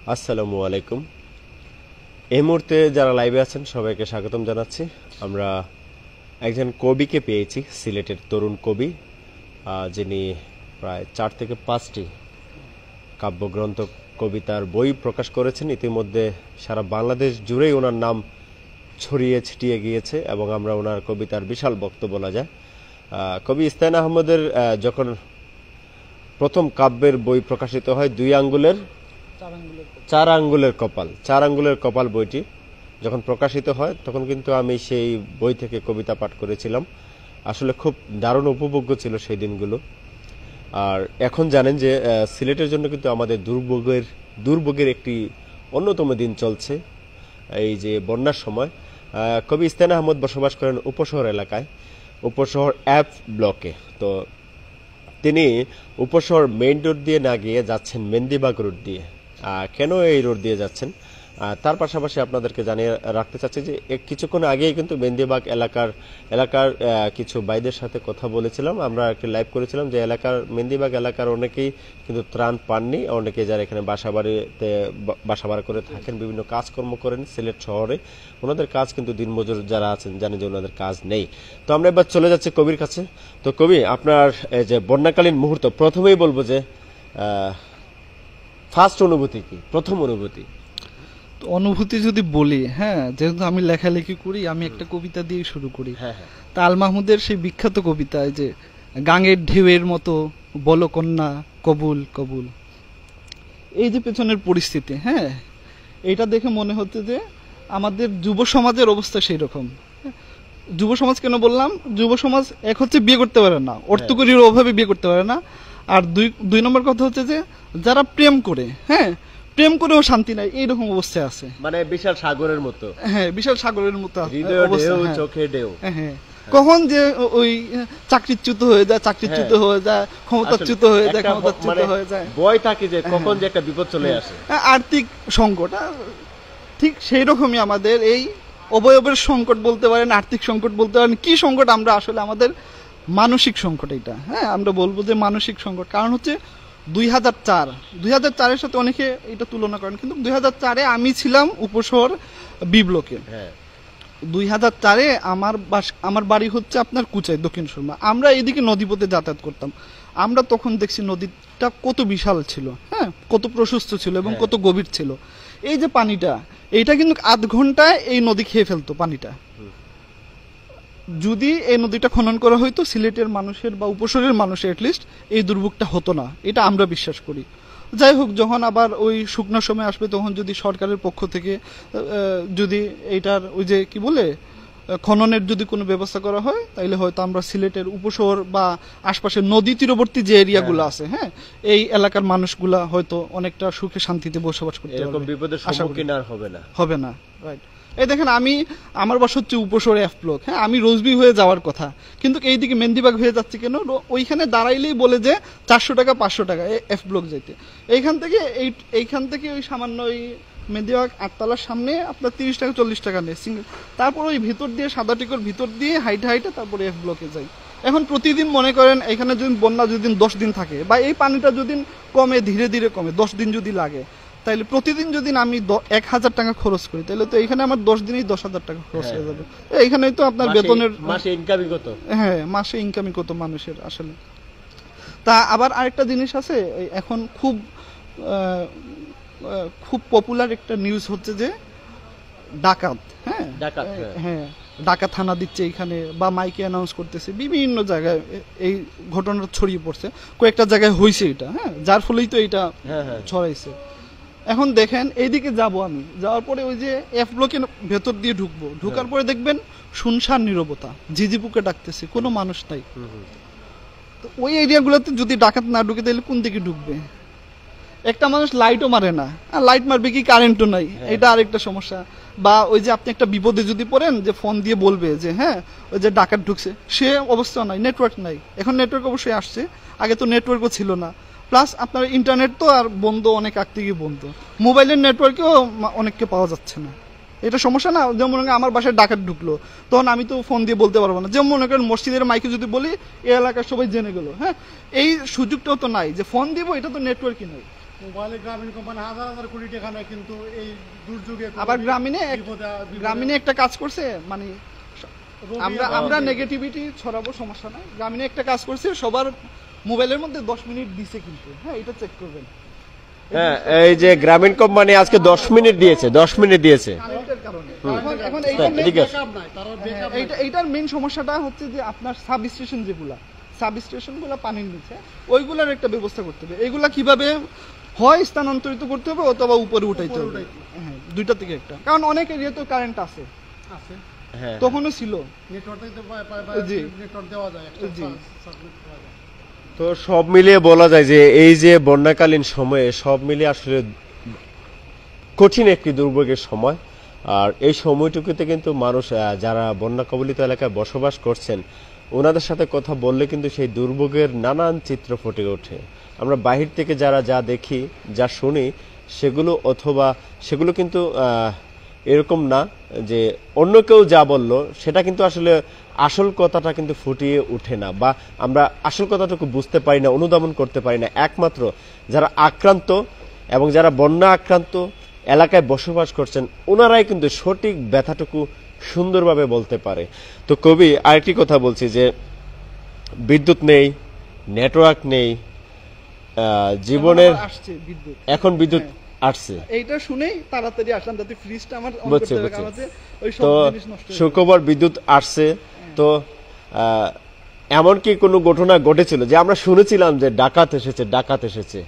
আসসালামু আলাইকুম। এই মুহূর্তে যারা লাইভে আছেন সবাইকে স্বাগতম জানাচ্ছি। আমরা একজন কবিকে পেয়েছি, সিলেটের তরুণ কবি, যিনি প্রায় 4 থেকে 5টি কাব্যগ্রন্থ, কবিতার বই প্রকাশ করেছেন। ইতিমধ্যে সারা বাংলাদেশ জুড়েই ওনার নাম ছড়িয়ে ছিটিয়ে গিয়েছে এবং আমরা ওনার কবিতার বিশাল ভক্ত বলা যায়। কবি ইস্তাইন আহমদের যখন প্রথম কাব্যের বই প্রকাশিত হয়, 4 আঙ্গুলের কপাল বইটি যখন প্রকাশিত হয়, তখন কিন্তু আমি সেই বই থেকে কবিতা পাঠ করেছিলাম। আসলে খুব দারুণ উপভোগ্য ছিল সেই দিনগুলো। আর এখন জানেন যে সিলেটের জন্য কিন্তু আমাদের দুর্ভোগের একটি অন্যতম দিন চলছে, এই যে বন্যার সময়। কবি ইস্তাইন আহমদ বসবাস করেন উপশহর এলাকায়, উপশহর এফ ব্লকে। তো তিনি উপশহর মেইন রোড দিয়ে না গিয়ে যাচ্ছেন মেন্দিবাগ রোড দিয়ে। কেন এই রোড দিয়ে যাচ্ছেন তার পাশাপাশি আপনাদেরকে জানিয়ে রাখতে চাচ্ছি যে কিছুক্ষণ আগেই কিন্তু মেন্দিবাগ এলাকার কিছু ভাইদের সাথে কথা বলেছিলাম। আমরা একটি লাইভ করেছিলাম যে মেন্দিবাগ এলাকার অনেকেই কিন্তু ত্রাণ পাননি। অনেকে যারা এখানে বাসা ভাড়া করে থাকেন, বিভিন্ন কাজকর্ম করেন সিলেট শহরে, ওনাদের কাজ কিন্তু দিনমজুর যারা আছেন জানেন যে ওনাদের কাজ নেই। তো আমরা এবার চলে যাচ্ছি কবির কাছে। তো কবি, আপনার যে বন্যাকালীন মুহূর্ত, প্রথমেই বলবো যে ফার্স্ট অনুভূতি কি, প্রথম অনুভূতি? অনুভূতি যদি বলি, যেহেতু আমি লেখালেখি করি, আমি একটা কবিতা দিয়ে শুরু করি। তাল মাহমুদের সেই বিখ্যাত কবিতা, যে গাঙের ঢেউয়ের মতো বলো কন্যা কবুল কবুল। এই যে পেছনের পরিস্থিতি, এইটা দেখে মনে হচ্ছে যে আমাদের যুব সমাজের অবস্থা সেই রকম। যুব সমাজ কেন বললাম? যুব সমাজ এক হচ্ছে বিয়ে করতে পারে না, অর্থকরীর অভাবে বিয়ে করতে পারে না। আর দুই নম্বর কথা হচ্ছে যে যারা প্রেম করে, প্রেম করেও শান্তি নাই, এইরকম অবস্থায় আছে। মানে বিশাল সাগরের মতো। বিশাল সাগরের মতো চোখে ঢেউ। কখন যে ওই চাকরিচ্যুত হয়ে যায়, ক্ষমতাচ্যুত হয়ে যায়, ভয় থাকে যে কখন যে একটা বিপদ চলে আসে। আর্থিক সংকট, ঠিক সেই রকমই আমাদের এই অবয়বের সংকট বলতে পারেন, আর্থিক সংকট বলতে পারেন। কি সংকট? আমরা আসলে আমাদের মানসিক সংকট এটা। আমরা বলবো যে মানসিক সংকট। কারণ হচ্ছে 2004-এর সাথে অনেকে এটা তুলনা করেন, কিন্তু 2004-এ আমি ছিলাম উপশহর বি ব্লকে। 2004-এ আমার বাড়ি হচ্ছে আপনার কুচাই, দক্ষিণ সুরমা। আমরা এদিকে নদীপথে যাতায়াত করতাম। আমরা তখন দেখছি নদীটা কত বিশাল ছিল, কত প্রশস্ত ছিল এবং কত গভীর ছিল। এই যে পানিটা, এইটা কিন্তু আধ ঘন্টায় এই নদী খেয়ে ফেলতো পানিটা। যদি এই নদীটা খনন করা হয়তো, সিলেটের মানুষের বা উপশহরের মানুষের অ্যাটলিস্ট এই দুর্ভোগটা হতো না, এটা আমরা বিশ্বাস করি। যাই হোক, যখন আবার ওই শুকনো সময় আসবে, তখন যদি সরকারের পক্ষ থেকে যদি এইটার ওই যে কি বলে খননের যদি কোনো ব্যবস্থা করা হয়, তাইলে হয়তো আমরা সিলেটের উপশহর বা আশপাশের নদী তীরবর্তী যে এরিয়াগুলো আছে, এই এলাকার মানুষগুলা হয়তো অনেকটা সুখে শান্তিতে বসবাস করতে পারবে, এরকম বিপদের সম্মুখীন আর হবে না। রাইট। এই দেখেন, আমার বাসা হচ্ছে উপশহর এফ ব্লক। আমি রোজবি হয়ে যাওয়ার কথা, কিন্তু এইদিকে মেন্দিবাগ হয়ে যাচ্ছে কেন? ওইখানে দাঁড়াইলেই বলে যে 400 টাকা 500 টাকা এফ ব্লক যেতে। এইখান থেকে ওই সামান্য ওই মেন্দিবাগ 8তলার সামনে আপনার 30 টাকা 40 টাকা নেই সিঙ্গেল। তারপর ওই ভিতর দিয়ে সাদা টিকর ভিতর দিয়ে হাইটে তারপরে এফ ব্লকে যাই। এখন প্রতিদিন মনে করেন এখানে যদি বন্যা যদি 10 দিন থাকে, বা এই পানিটা যদি কমে, ধীরে ধীরে কমে, 10 দিন যদি লাগে, তাইলে প্রতিদিন যদি আমি 1000 টাকা খরচ করি, তাহলে তো এখানে আমার 10 দিনেই 10,000 টাকা খরচ হয়ে যাবে। এইখানে তো আপনার বেতনের মাসে ইনকামই কত, মাসে ইনকামই কত মানুষের আসলে। তা আবার আরেকটা জিনিস আছে, এখন খুব পপুলার একটা নিউজ হচ্ছে যে ডাকাত থানা দিচ্ছে এখানে, বা মাইকে অ্যানাউন্স করতেছে, বিভিন্ন জায়গায় এই ঘটনাটা ছড়িয়ে পড়ছে। কয়েকটা জায়গায় হয়েছে এটা, যার ফলেই তো এটা ছড়াইছে। এখন দেখেন, এইদিকে যাব আমি, যাওয়ার পরে ওই যে এফ ব্লকের ভেতর দিয়ে ঢুকার পরে দেখবেন শুনশান নীরবতা, ঝিঝিপুকে ডাকতেছে, কোনো মানুষ নাই। তো ওই এরিয়াগুলোতে যদি ডাকাত না ঢুকে, তাহলে কোন দিকে ঢুকবে? একটা মানুষ লাইটও মারে না, আর লাইট মারবে কি, কারেন্টও নাই, এটা আরেকটা সমস্যা। বা ওই যে আপনি একটা বিপদে যদি পড়েন, যে ফোন দিয়ে বলবে যে ওই যে ডাকাত ঢুকছে, সে অবস্থা নাই, নেটওয়ার্ক নাই। এখন নেটওয়ার্ক অবশ্যই আসছে, আগে তো নেটওয়ার্কও ছিল না। প্লাস আপনার ইন্টারনেট তো আর বন্ধ, অনেক আগ থেকে বন্ধ। মোবাইলের নেটওয়ার্কেও অনেককে পাওয়া যাচ্ছে না, এটা সমস্যা না? যেমন মনে করেন আমার বাসায় ডাকাত ঢুকলো, তখন আমি তো ফোন দিয়ে বলতে পারবো না। যেমন মনে করেন মসজিদের মাইকে যদি বলি, এই এলাকার সবাই জেনে গেল, এই সুযোগটাও তো নাই যে ফোন দিব, এটা তো নেটওয়ার্কই নাই। মোবাইলে গ্রামীণ কোম্পানি হাজার হাজার কোটি টাকা নেয়, কিন্তু এই দুর্যোগে আবার গ্রামীণে একটা কাজ করছে, মানে আমরা নেগেটিভিটি ছড়াবো, সমস্যা নাই। গ্রামীণে একটা কাজ করছে, সবার মোবাইলের মধ্যে 10 মিনিট দিছে কিন্তু, হ্যাঁ এটা চেক করবেন। হ্যাঁ, এই যে গ্রামীণ কোম্পানি আজকে 10 মিনিট দিয়েছে, 10 মিনিট দিয়েছে। এখন এইটার মেইন সমস্যাটা হচ্ছে যে আপনার সাব স্টেশনগুলো পানির নিচে, ওইগুলার একটা ব্যবস্থা করতে হবে। এইগুলা কিভাবে হয় স্থানান্তরিত করতে হবে অথবা উপরে উঠাইতে হবে, হ্যাঁ দুইটা থেকে একটা। কারণ অনেক এরিয়া তো কারেন্ট আছে, তখনও ছিল, তো সব মিলিয়ে বলা যায় যে এই যে বন্যাকালীন সময়ে সব মিলিয়ে আসলে কঠিন একটি দুর্ভোগের সময়। আর এই সময়টুকুতে কিন্তু মানুষ যারা বন্যা কবলিত এলাকায় বসবাস করছেন ওনাদের সাথে কথা বললে কিন্তু সেই দুর্ভোগের নানান চিত্র ফুটে ওঠে। আমরা বাহির থেকে যারা যা দেখি, যা শুনি, সেগুলো কিন্তু এরকম না যে অন্য কেউ যা বলল সেটা কিন্তু আসলে আসল কথাটা কিন্তু ফুটিয়ে ওঠে না, বা আমরা আসল কথাটুকু বুঝতে পারি না, অনুধাবন করতে পারি না। একমাত্র যারা আক্রান্ত এবং যারা বন্যা আক্রান্ত এলাকায় বসবাস করছেন ওনারাই কিন্তু সঠিক ব্যথাটুকু সুন্দরভাবে বলতে পারে। তো কবি আরেকটি কথা বলছি যে বিদ্যুৎ নেই, নেটওয়ার্ক নেই, জীবনের এখন বিদ্যুৎ আসছে, এইটা শুনেই তাড়াতাড়ি আসলাম যাতে ফ্রিজটা আমার অন বুঝছি, করতে বুঝছি। হবে, ওই সব তো জিনিস নষ্ট হয়ে সুখবর বিদ্যুৎ আসছে। তো এমন কি কোনো ঘটনা ঘটেছিল যে আমরা শুনেছিলাম যে ডাকাত এসেছে,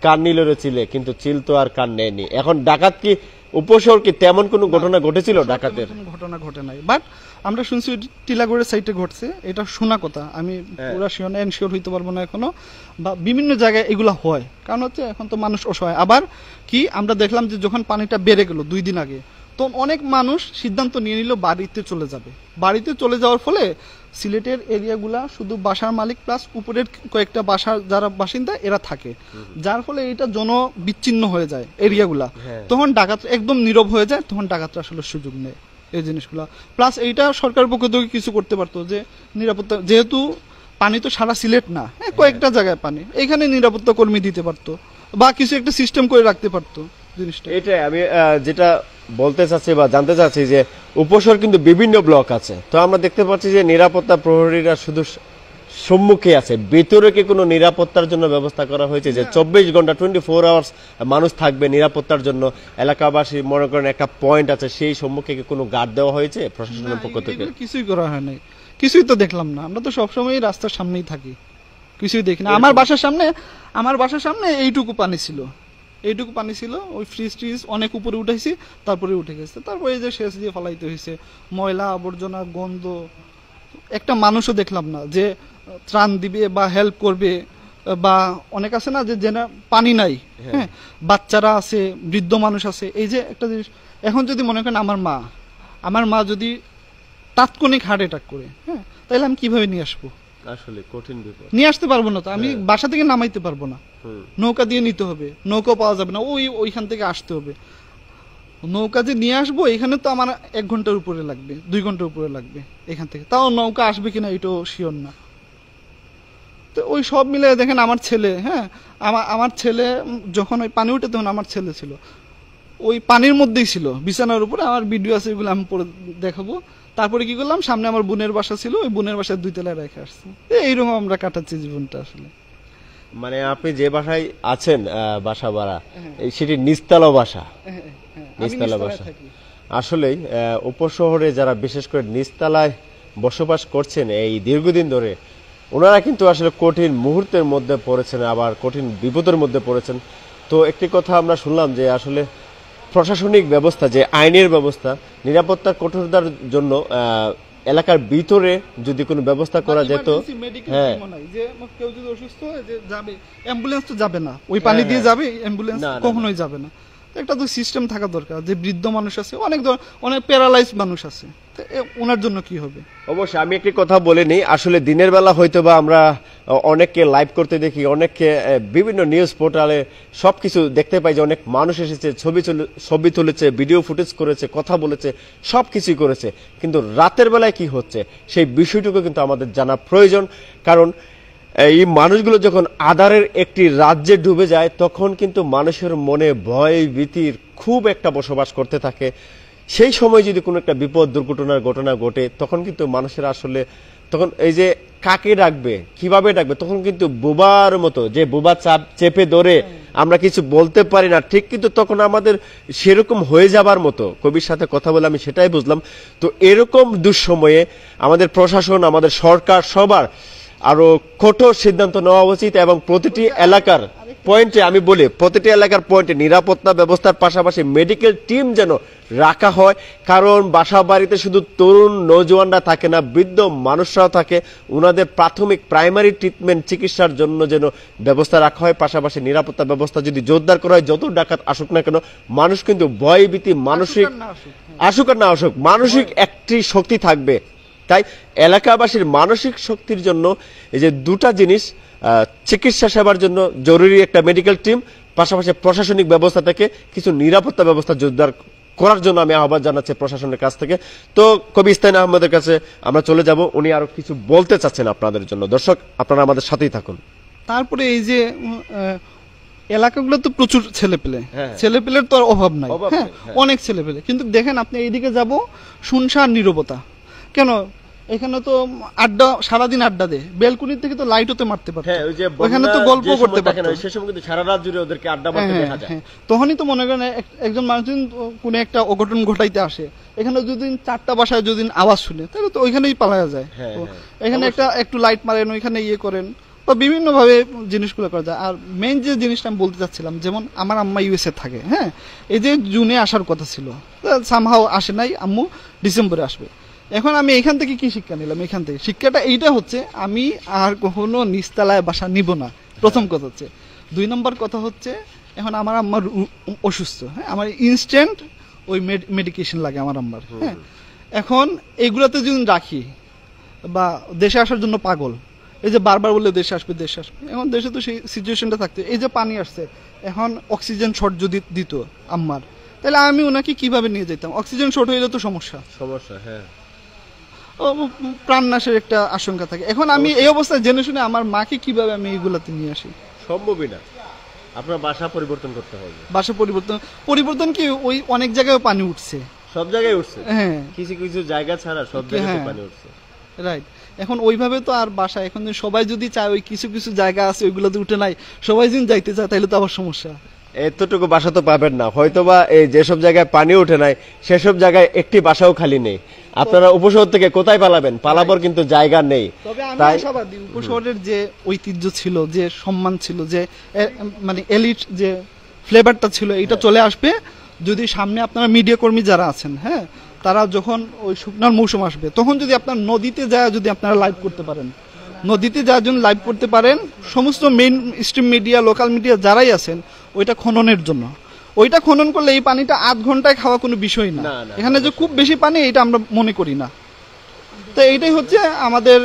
কান নিল রে চিলে, কিন্তু চিল তো আর কান নেয়নি। এখন ডাকাত কি উপশহর কি তেমন কোনো ঘটনা ঘটেছিল? ডাকাতের কোনো ঘটনা ঘটে নাই, বাট আমরা শুনছি টিলাগড়ের সাইডে ঘটছে, এটা শোনা কথা। আমি পুরো শিওর হইতে পারবো না এখনো, বা বিভিন্ন জায়গায় এগুলা হয়। কারণ হচ্ছে এখন তো মানুষ অসহায়। আবার কি আমরা দেখলাম যে যখন পানিটা বেড়ে গেল 2 দিন আগে, তো অনেক মানুষ সিদ্ধান্ত নিয়ে নিল বাড়িতে চলে যাবে। বাড়িতে চলে যাওয়ার ফলে সিলেটের এরিয়াগুলা শুধু বাসার মালিক প্লাস উপরের কয়েকটা বাসার যারা বাসিন্দা এরা থাকে, যার ফলে এটা জনবিচ্ছিন্ন হয়ে যায় এরিয়াগুলা। তখন ডাকাত একদম নীরব হয়ে যায়, তখন ডাকাতরা আসলে সুযোগ নেয় এই জিনিসগুলা। প্লাস এইটা সরকার পক্ষ থেকে কিছু করতে পারতো, যে নিরাপত্তা, যেহেতু পানি তো সারা সিলেট না, কয়েকটা জায়গায় পানি, এখানে নিরাপত্তা কর্মী দিতে পারতো বা কিছু একটা সিস্টেম করে রাখতে পারতো জিনিসটা। এটাই আমি যেটা বলতে চাচ্ছি বা জানতে চাচ্ছি যে উপশহর কিন্তু বিভিন্ন ব্লক আছে, তো আমরা দেখতে পাচ্ছি যে নিরাপত্তা প্রহরীরা শুধু সম্মুখে আছে, ভিতরে কি কোনো নিরাপত্তার জন্য ব্যবস্থা করা হয়েছে যে 24 ঘন্টা 24 আওয়ার্স মানুষ থাকবে নিরাপত্তার জন্য? এলাকাবাসী মনে করেন একটা পয়েন্ট আছে, সেই সম্মুখে কি কোনো গার্ড দেওয়া হয়েছে প্রশাসনের পক্ষ থেকে? কিছুই করা হয় নাই, কিছুই তো দেখলাম না। আমরা তো সবসময় রাস্তার সামনেই থাকি, কিছুই দেখি না। আমার বাসার সামনে এইটুকু পানি ছিল, ওই ফ্রিজ অনেক উপরে উঠাইছি, তারপরে উঠে গেছে। তারপরে এই যে শেষ দিয়ে ফালাইতে হয়েছে, ময়লা আবর্জনা গন্ধ, একটা মানুষও দেখলাম না যে ত্রাণ দিবে বা হেল্প করবে। বা অনেক আছে না যে পানি নাই, হ্যাঁ বাচ্চারা আছে, বৃদ্ধ মানুষ আছে। এই যে একটা জিনিস, এখন যদি মনে করেন আমার মা যদি তাৎক্ষণিক হার্ট অ্যাটাক করে, হ্যাঁ তাহলে আমি কিভাবে নিয়ে আসবো? আসলে কঠিন ব্যাপার, নিয়ে আসতে পারবো না তো, আমি বাসা থেকে নামাইতে পারবো না, নৌকা দিয়ে নিতে হবে, নৌকা পাওয়া যাবে না, ওইখান থেকে আসতে হবে। নৌকা যে নিয়ে আসবো এখানে তো আমার 1 ঘন্টার উপরে লাগবে, 2 ঘন্টার উপরে লাগবে এখান থেকে, তাও নৌকা আসবে কিনা এটাও শিওর না। তো ওই সব মিলে দেখেন আমার ছেলে যখন ওই পানি উঠে, তখন আমার ছেলে ছিল ওই পানির মধ্যেই ছিল, বিছানার উপরে। আমার ভিডিও আছে, এগুলো আমি পরে দেখাবো। তারপরে কি করলাম, সামনে আমার বোনের বাসা ছিল, ওই বোনের বাসায় 2 তলায় রেখে আসছি। এইরকম আমরা কাটাচ্ছি জীবনটা আসলে। মানে আপনি যে বাসায় আছেন বাসা ভাড়া, সেটি নিচতলা বাসা, নিচতলা বাসা। আসলেই উপশহরে যারা বিশেষ করে নিচতলায় বসবাস করছেন এই দীর্ঘদিন ধরে, ওনারা কিন্তু আসলে কঠিন মুহূর্তের মধ্যে পড়েছেন, আবার কঠিন বিপদের মধ্যে পড়েছেন। তো একটি কথা আমরা শুনলাম যে আসলে প্রশাসনিক ব্যবস্থা, যে আইনের ব্যবস্থা, নিরাপত্তা কঠোরতার জন্য এলাকার ভিতরে যদি কোনো ব্যবস্থা করা যেত। হ্যাঁ, কেউ যদি অসুস্থ হয় যে যাবে, অ্যাম্বুলেন্স তো যাবে না, ওই পানি দিয়ে যাবে, অ্যাম্বুলেন্স কখনোই যাবে না। একটা তো সিস্টেম থাকা দরকার, যে বৃদ্ধ মানুষ আছে, অনেক প্যারালাইজ মানুষ আছে, ওনার জন্য কি হবে? অবশ্যই আমি একটি কথা বলে নিই, আসলে দিনের বেলা হয়তো বা আমরা অনেককে লাইভ করতে দেখি, অনেককে বিভিন্ন নিউজ পোর্টালে সবকিছু দেখতে পাই যে অনেক মানুষ এসেছে, ছবি তুলেছে, ভিডিও ফুটেজ করেছে, কথা বলেছে, সবকিছুই করেছে, কিন্তু রাতের বেলায় কি হচ্ছে সেই বিষয়টুকু কিন্তু আমাদের জানা প্রয়োজন। কারণ এই মানুষগুলো যখন আঁধারের একটি রাজ্যে ডুবে যায় তখন কিন্তু মানুষের মনে ভয় ভীতির খুব একটা বসবাস করতে থাকে। সেই সময় যদি কোনো একটা বিপদ দুর্ঘটনার ঘটনা ঘটে তখন কিন্তু মানুষের আসলে তখন এই যে কাকে ডাকবে কিভাবে ডাকবে তখন কিন্তু বোবার মতো যে বোবা চাপ চেপে ধরে আমরা কিছু বলতে পারি না ঠিক, কিন্তু তখন আমাদের সেরকম হয়ে যাবার মতো। কবির সাথে কথা বলে আমি সেটাই বুঝলাম। তো এরকম দুঃসময়ে আমাদের প্রশাসন আমাদের সরকার সবার আরো কঠোর সিদ্ধান্ত নেওয়া উচিত এবং প্রতিটি এলাকার পয়েন্টে আমি বলি প্রতিটি এলাকার পয়েন্টে নিরাপত্তা ব্যবস্থার পাশাপাশি মেডিকেল টিম যেন রাখা হয়, কারণ বাসা বাড়িতে শুধু তরুণ নৌজওয়ানরা থাকে না, বৃদ্ধ মানুষরাও থাকে। ওনাদের প্রাথমিক প্রাইমারি ট্রিটমেন্ট চিকিৎসার জন্য যেন ব্যবস্থা রাখা হয়, পাশাপাশি নিরাপত্তা ব্যবস্থা যদি জোরদার করা হয়, যত ডাকাত আসুক না কেন মানুষ কিন্তু ভয় ভীতি মানসিক আসুক আর না আসুক মানসিক একটি শক্তি থাকবে। তাই এলাকাবাসীর মানসিক শক্তির জন্য এই যে দুটা জিনিস, চিকিৎসা সেবার জন্য জরুরি একটা মেডিকেল টিম, পাশাপাশি প্রশাসনিক ব্যবস্থা থেকে কিছু নিরাপত্তা ব্যবস্থা জোরদার করার জন্য আমি আহ্বান জানাচ্ছি প্রশাসনের কাছ থেকে। তো কবি ইস্তাইন আহমেদের কাছে আমরা চলে যাব, উনি আরো কিছু বলতে চাচ্ছেন আপনাদের জন্য। দর্শক আপনারা আমাদের সাথেই থাকুন। তারপরে এই যে এলাকাগুলো তো প্রচুর ছেলেপেলের তো আর অভাব নাই, হ্যাঁ অনেক ছেলেপেলে, কিন্তু দেখেন আপনি এইদিকে যাব শুনশান নীরবতা। কেন? এখানে তো আড্ডা, সারাদিন আড্ডা দেয়, বেলকুনি থেকে তো লাইট হতে মারতে পারতো, ওখানে তো গল্প করতে পারতো, সারা রাত জুড়ে ওদেরকে আড্ডা মারতে দেখা যায়। তখনই তো মনে করেন একজন মানুষ কোন একটা অঘটন ঘটাইতে আসে, এখানে যদি 4টা বাসায় যদি আওয়াজ শুনে তাহলে তো ওইখানেই পালায়া যায়। এখানে একটু লাইট মারেন, ওইখানে ইয়ে করেন, বা বিভিন্ন ভাবে জিনিসগুলো করা যায়। আর মেইন যে জিনিসটা আমি বলতে চাচ্ছিলাম, যেমন আমার আম্মা ইউএসএ থাকে, হ্যাঁ এই যে জুনে আসার কথা ছিল, সামহাও আসে নাই, আম্মু ডিসেম্বরে আসবে। এখন আমি এখান থেকে কি শিক্ষা নিলাম? এখান থেকে শিক্ষাটা এইটা হচ্ছে, আমি আর কখনো নিচতলায় বাসা নিব না, প্রথম কথা হচ্ছে। 2 নম্বর কথা হচ্ছে, এখন আমার আম্মার অসুস্থ, হ্যাঁ আমার ইনস্ট্যান্ট ওই মেডিকেশন লাগে আমার আম্মার, হ্যাঁ এখন এইগুলাতে যদি রাখি, বা দেশে আসার জন্য পাগল, এই যে বারবার বললে দেশে আসবে, এখন দেশে তো সেই সিচুয়েশনটা থাকতে, এই যে পানি আসছে, এখন অক্সিজেন শর্ট যদি দিত আম্মার, তাহলে আমি ওনাকে কিভাবে নিয়ে যেতাম? অক্সিজেন শর্ট হইলে তো সমস্যা, হ্যাঁ প্রাণনাশের একটা আশঙ্কা থাকে। এখন আমি এই অবস্থায় জেনে শুনে আমার মাকে কিভাবে আমি এইগুলাতে নিয়ে আসি? সম্ভবই না। আপনার বাসা পরিবর্তন করতে হবে। বাসা পরিবর্তন কি? ওই অনেক জায়গায় পানি উঠছে, সব জায়গায় উঠছে, হ্যাঁ কিছু কিছু জায়গা ছাড়া সব জায়গায় পানি উঠছে, রাইট। এখন ওইভাবে তো আর বাসা, এখন সবাই যদি চায়, ওই কিছু কিছু জায়গা আছে ওইগুলোতে উঠে নাই, সবাই যদি যাইতে চায় তাহলে তো আবার সমস্যা। এতটুকু বাসা তো পাবেন না, হয়তোবা এই যেসব জায়গায় পানি উঠে নাই সেসব জায়গায় একটি বাসাও খালি নেই। আপনারা উপশহর থেকে কোথায় পালাবেন? পালাবার কিন্তু জায়গা নেই। তবে আমি আশাবাদী, উপশহরের যে ঐতিহ্য ছিল, যে সম্মান ছিল, যে মানে এলিট যে ফ্লেভারটা ছিল, এটা চলে আসবে যদি সামনে আপনারা মিডিয়া কর্মী যারা আছেন, হ্যাঁ তারা যখন ওই শুকনার মৌসুম আসবে, তখন যদি আপনার নদীতে যায়, যদি আপনারা লাইভ করতে পারেন, নদীতে যাওয়ার জন্য লাইভ করতে পারেন, সমস্ত main stream media, local media যারাই আছেন, ওইটা খননের জন্য, ওইটা খনন করলে এই পানিটা 8 ঘন্টায় খাওয়া কোনো বিষয় না। এখানে যে খুব বেশি পানি, এটা আমরা মনে করি না। তো এইটাই হচ্ছে আমাদের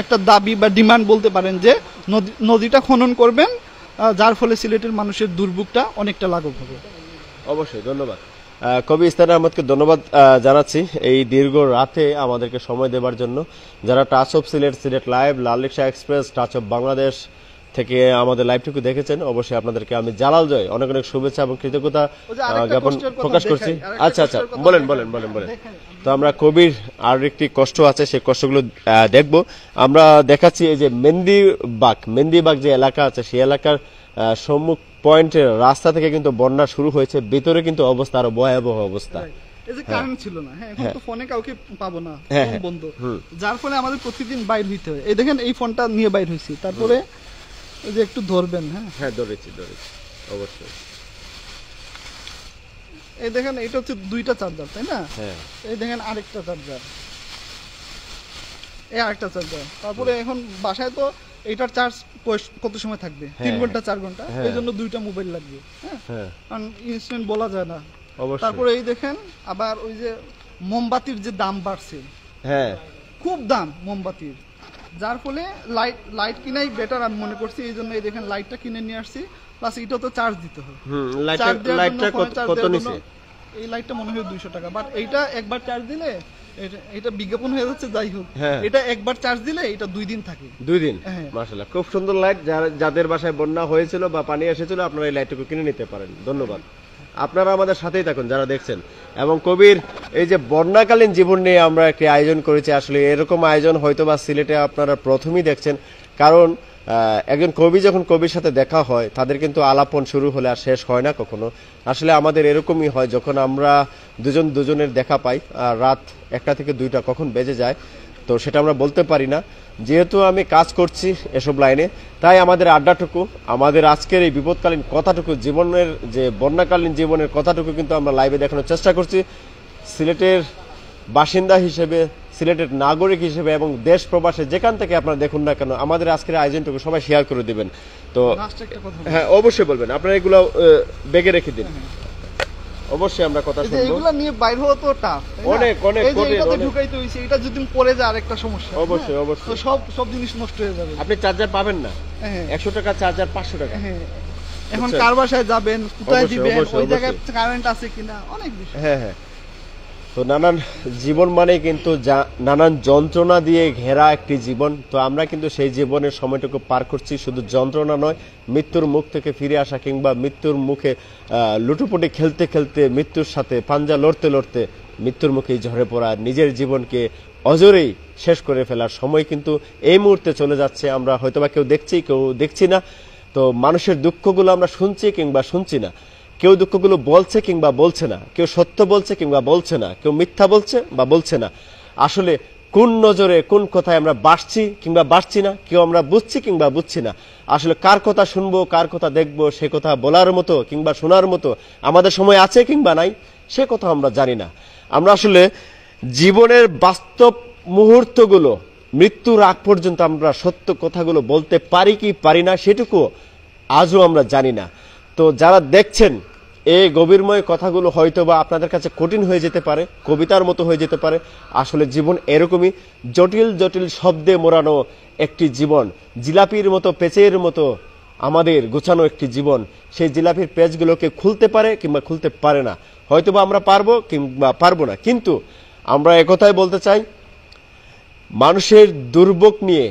একটা দাবি বা ডিমান্ড বলতে পারেন, যে নদীটা খনন করবেন, যার ফলে সিলেটের মানুষের দুর্ভোগটা অনেকটা লাঘব হবে। অবশ্যই ধন্যবাদ কবি ইস্তাইন আহমেদকে, ধন্যবাদ জানাচ্ছি এই দীর্ঘ রাতে আমাদেরকে সময় দেওয়ার জন্য। যারা touch of Sylhet live, Lal rickshaw express, touch of Bangladesh থেকে আমাদের লাইভটুকু দেখেছেন, অবশ্যই আপনাদেরকে আমি জালাল জয় অনেক অনেক শুভেচ্ছা এবং কৃতজ্ঞতা জ্ঞাপন প্রকাশ করছি। আচ্ছা বলেন। তো আমরা কবির আর একটি কষ্ট আছে, সেই কষ্টগুলো দেখব। আমরা দেখাচ্ছি এই যে মেন্দিবাগ যে এলাকা আছে, সেই এলাকার সম্মুখ পয়েন্টের রাস্তা থেকে কিন্তু বন্যা শুরু হয়েছে, ভিতরে কিন্তু অবস্থা আরো ভয়াবহ অবস্থা। এই যে কারেন্ট ছিল না, হ্যাঁ এখন তো ফোনে কাউকে পাবো না, ফোন বন্ধ, যার ফলে আমাদের প্রতিদিন বাইর হইতে হয়। এই দেখেন এই ফোনটা নিয়ে বাইর হইছি, তারপরে এই যে একটু ধরবেন, হ্যাঁ ধরেছি অবশ্যই। এই দেখেন এটা হচ্ছে 2টা চার্জার, তাই না? হ্যাঁ এই দেখেন আরেকটা চার্জার, এই আরেকটা চার্জার। তারপরে এখন বাসায় তো এটার চার্জ কত সময় থাকবে? 3 ঘন্টা 4 ঘন্টা, এই জন্য 2টা মোবাইল লাগবে, হ্যাঁ কারণ ইনস্ট্যান্ট বলা যায় না। তারপরে এই দেখেন আবার ওই যে মোমবাতির যে দাম বাড়ছে, হ্যাঁ খুব দাম মোমবাতির, যার ফলে লাইট কিনাই বেটার আমি মনে করছি। এই জন্য এই দেখেন লাইটটা কিনে নিয়ে আসছি, প্লাস এটা তো চার্জ দিতে হয়। লাইটটা কত নিছে? এই লাইটটা মনে হয় 200 টাকা, বাট এইটা একবার চার্জ দিলে এটা বিজ্ঞাপন হয়ে যাচ্ছে, যাই হোক হ্যাঁ। এটা একবার চার্জ দিলে এটা 2 দিন থাকে। 2 দিন, হ্যাঁ। মাশাআল্লাহ, খুব সুন্দর লাইট। যাদের বাসায় বন্যা হয়েছিল বা পানি এসেছিল আপনারা এই লাইটটুকু কিনে নিতে পারেন। ধন্যবাদ। আপনারা আমাদের সাথেই থাকুন যারা দেখছেন। এবং কবির এই যে বন্যাকালীন জীবন নিয়ে আমরা একটি আয়োজন করেছি, আসলে এরকম আয়োজন হয়তো বা সিলেটে আপনারা প্রথমেই দেখছেন। কারণ একজন কবি যখন কবির সাথে দেখা হয় তাদের কিন্তু আলাপন শুরু হলে আর শেষ হয় না কখনো। আসলে আমাদের এরকমই হয়, যখন আমরা দুজনের দেখা পাই আর রাত 1টা থেকে 2টা কখন বেজে যায় তো সেটা আমরা বলতে পারি না। যেহেতু আমি কাজ করছি এসব লাইনে, তাই আমাদের আড্ডাটুকু, আমাদের আজকের এই বিপদকালীন কথাটুকু, জীবনের যে বন্যাকালীন জীবনের কথাটুকু কিন্তু আমরা লাইভে দেখানোর চেষ্টা করছি। সিলেটের বাসিন্দা হিসেবে, সিলেটের নাগরিক হিসেবে এবং দেশ প্রবাসে যেখান থেকে আপনারা দেখুন না কেন, আমাদের আজকের আয়োজনটুকু সবাই শেয়ার করে দিবেন। তো হ্যাঁ, অবশ্যই বলবেন, আপনারা এগুলো বেগে রেখে দিন। অবশ্যই আমরা কথা শুনবো। এগুলা নিয়ে বাইরে হওয়া তো টাফ, অনেক অনেক কঠিন। এটাতে ঢুকাইতে হইছে, এটা যদি পড়ে যায় আরেকটা সমস্যা। অবশ্যই অবশ্যই, তো সব জিনিস নষ্ট হয়ে যাবে। আপনি চার্জার পাবেন না। হ্যাঁ। 100 টাকা চার্জার 500 টাকা। হ্যাঁ, এখন কার বাসায় যাবেন, কোথায় দিবেন, ওই জায়গায় অবশ্যই। কারেন্ট আছে কিনা, অনেক বিষয়। হ্যাঁ হ্যাঁ। তো নানান জীবন মানে কিন্তু নানান যন্ত্রণা দিয়ে ঘেরা একটি জীবন। তো আমরা কিন্তু সেই জীবনের সময়টুকু পার করছি শুধু যন্ত্রণা নয়, মৃত্যুর মুখ থেকে ফিরে আসা কিংবা মৃত্যুর মুখে লুটোপুটি খেলতে খেলতে, মৃত্যুর সাথে পাঞ্জা লড়তে লড়তে মৃত্যুর মুখেই ঝরে পড়া, নিজের জীবনকে অজরেই শেষ করে ফেলার সময় কিন্তু এই মুহূর্তে চলে যাচ্ছে। আমরা হয়তোবা কেউ দেখছি, কেউ দেখছি না। তো মানুষের দুঃখগুলো আমরা শুনছি কিংবা শুনছি না। কেউ দুঃখগুলো বলছে কিংবা বলছে না, কেউ সত্য বলছে কিংবা বলছে না, কেউ মিথ্যা বলছে বা বলছে না। আসলে কোন নজরে কোন কথায় আমরা বাসছি কিংবা বাসছি না, কেউ আমরা বুঝছি কিংবা বুঝছি না। আসলে কার কথা শুনবো, কার কথা দেখবো, সে কথা বলার মতো কিংবা শোনার মতো আমাদের সময় আছে কিংবা নাই, সে কথা আমরা জানি না। আমরা আসলে জীবনের বাস্তব মুহূর্তগুলো, মৃত্যুর আগ পর্যন্ত আমরা সত্য কথাগুলো বলতে পারি কি পারি না, সেটুকু আজও আমরা জানি না। তো যারা দেখছেন এই গভীরময় কথাগুলো হয়তো বা আপনাদের কাছে কঠিন হয়ে যেতে পারে, কবিতার মতো হয়ে যেতে পারে। আসলে জীবন এরকমই, জটিল জটিল শব্দে মোড়ানো একটি জীবন, জিলাপির মতো, পেঁচের মতো আমাদের গোছানো একটি জীবন। সেই জিলাপির পেঁচগুলোকে খুলতে পারে কিংবা খুলতে পারে না, হয়তো বা আমরা পারবো কিংবা পারবো না। কিন্তু আমরা একথাই বলতে চাই, মানুষের দুর্ভোগ নিয়ে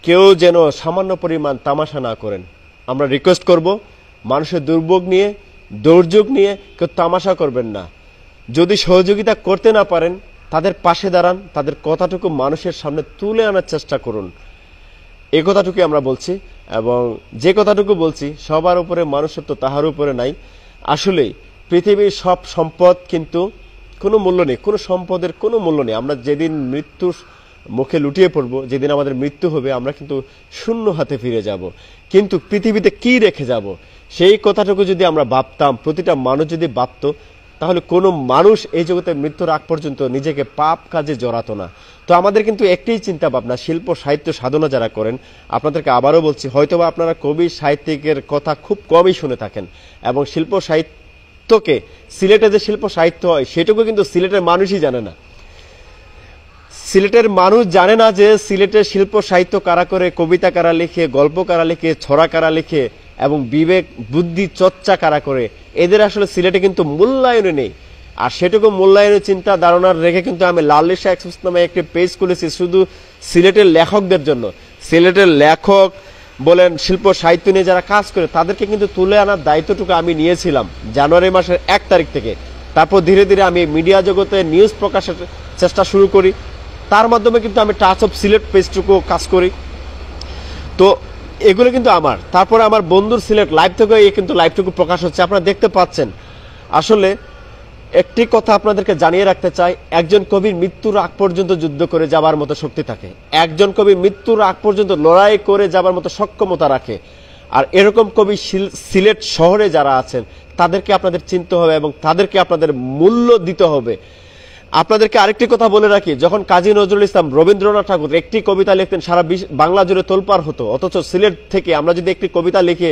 কেউ যেন সামান্য পরিমাণ তামাশা না করেন। আমরা রিকোয়েস্ট করব, মানুষের দুর্ভোগ নিয়ে, দুর্যোগ নিয়ে কেউ তামাশা করবেন না। যদি সহযোগিতা করতে না পারেন, তাদের পাশে দাঁড়ান, তাদের কথাটুকু মানুষের সামনে তুলে আনার চেষ্টা করুন। এই কথাটুকুই আমরা বলছি। এবং যে কথাটুকু বলছি, সবার উপরে মানুষত্ব তাহার উপরে নাই। আসলে পৃথিবীর সব সম্পদ কিন্তু কোনো মূল্য নেই, কোনো সম্পদের কোনো মূল্য নেই। আমরা যেদিন মৃত্যুর মুখে লুটিয়ে পড়ব, যেদিন আমাদের মৃত্যু হবে, আমরা কিন্তু শূন্য হাতে ফিরে যাব। কিন্তু পৃথিবীতে কি রেখে যাব, সেই কথাটুকু যদি আমরা ভাবতাম, প্রতিটা মানুষ যদি ভাবত, তাহলে কোনো মানুষ এই জগতে মৃত্যুর আগ পর্যন্ত নিজেকে পাপ কাজে জড়াতো না। তো আমাদের কিন্তু একটাই চিন্তা ভাবনা, শিল্প সাহিত্য সাধনা যারা করেন, আপনাদেরকে আবারও বলছি, হয়তোবা আপনারা কবি সাহিত্যিকের কথা খুব কমই শুনে থাকেন। এবং শিল্প সাহিত্যকে, সিলেটে যে শিল্প সাহিত্য হয় সেটুকু কিন্তু সিলেটের মানুষই জানে না। সিলেটের মানুষ জানে না যে সিলেটের শিল্প সাহিত্য কারা করে, কবিতা কারা লিখে, গল্প কারা লিখে, ছড়া কারা লিখে এবং বিবেক বুদ্ধি চর্চা কারা করে। এদের আসলে সিলেটে কিন্তু মূল্যায়নে নেই। আর সেটুকু মূল্যায়নের চিন্তা ধারণা রেখে কিন্তু আমি লালিশা এক্সপ্রেস নামে একটি পেজ খুলেছি শুধু সিলেটের লেখকদের জন্য। সিলেটের লেখক বলেন, শিল্প সাহিত্য নিয়ে যারা কাজ করে, তাদেরকে কিন্তু তুলে আনার দায়িত্বটুকু আমি নিয়েছিলাম জানুয়ারি মাসের 1 তারিখ থেকে। তারপর ধীরে ধীরে আমি মিডিয়া জগতে নিউজ প্রকাশের চেষ্টা শুরু করি। তার মাধ্যমে কিন্তু আমি টাচ অফ সিলেট পেজটুকু কাজ করি। তো এগুলো কিন্তু আমার, তারপরে আমার বন্ধুর সিলেট লাইভ থেকে এই কিন্তু লাইভটুকু প্রকাশ হচ্ছে, আপনারা দেখতে পাচ্ছেন। আসলে একটি কথা আপনাদেরকে জানিয়ে রাখতে চাই, একজন কবির মৃত্যুর আগ পর্যন্ত যুদ্ধ করে যাবার মতো শক্তি থাকে, একজন কবি মৃত্যুর আগ পর্যন্ত লড়াই করে যাবার মতো সক্ষমতা রাখে। আর এরকম কবি সিলেট শহরে যারা আছেন, তাদেরকে আপনাদের চিনতে হবে এবং তাদেরকে আপনাদের মূল্য দিতে হবে। আপনাদেরকে আরেকটি কথা বলে রাখি, যখন কাজী নজরুল ইসলাম, রবীন্দ্রনাথ ঠাকুর একটি কবিতা লিখতেন, সারা বাংলা জুড়ে তোলপাড় হতো। অথচ সিলেট থেকে আমরা যদি একটি কবিতা লিখে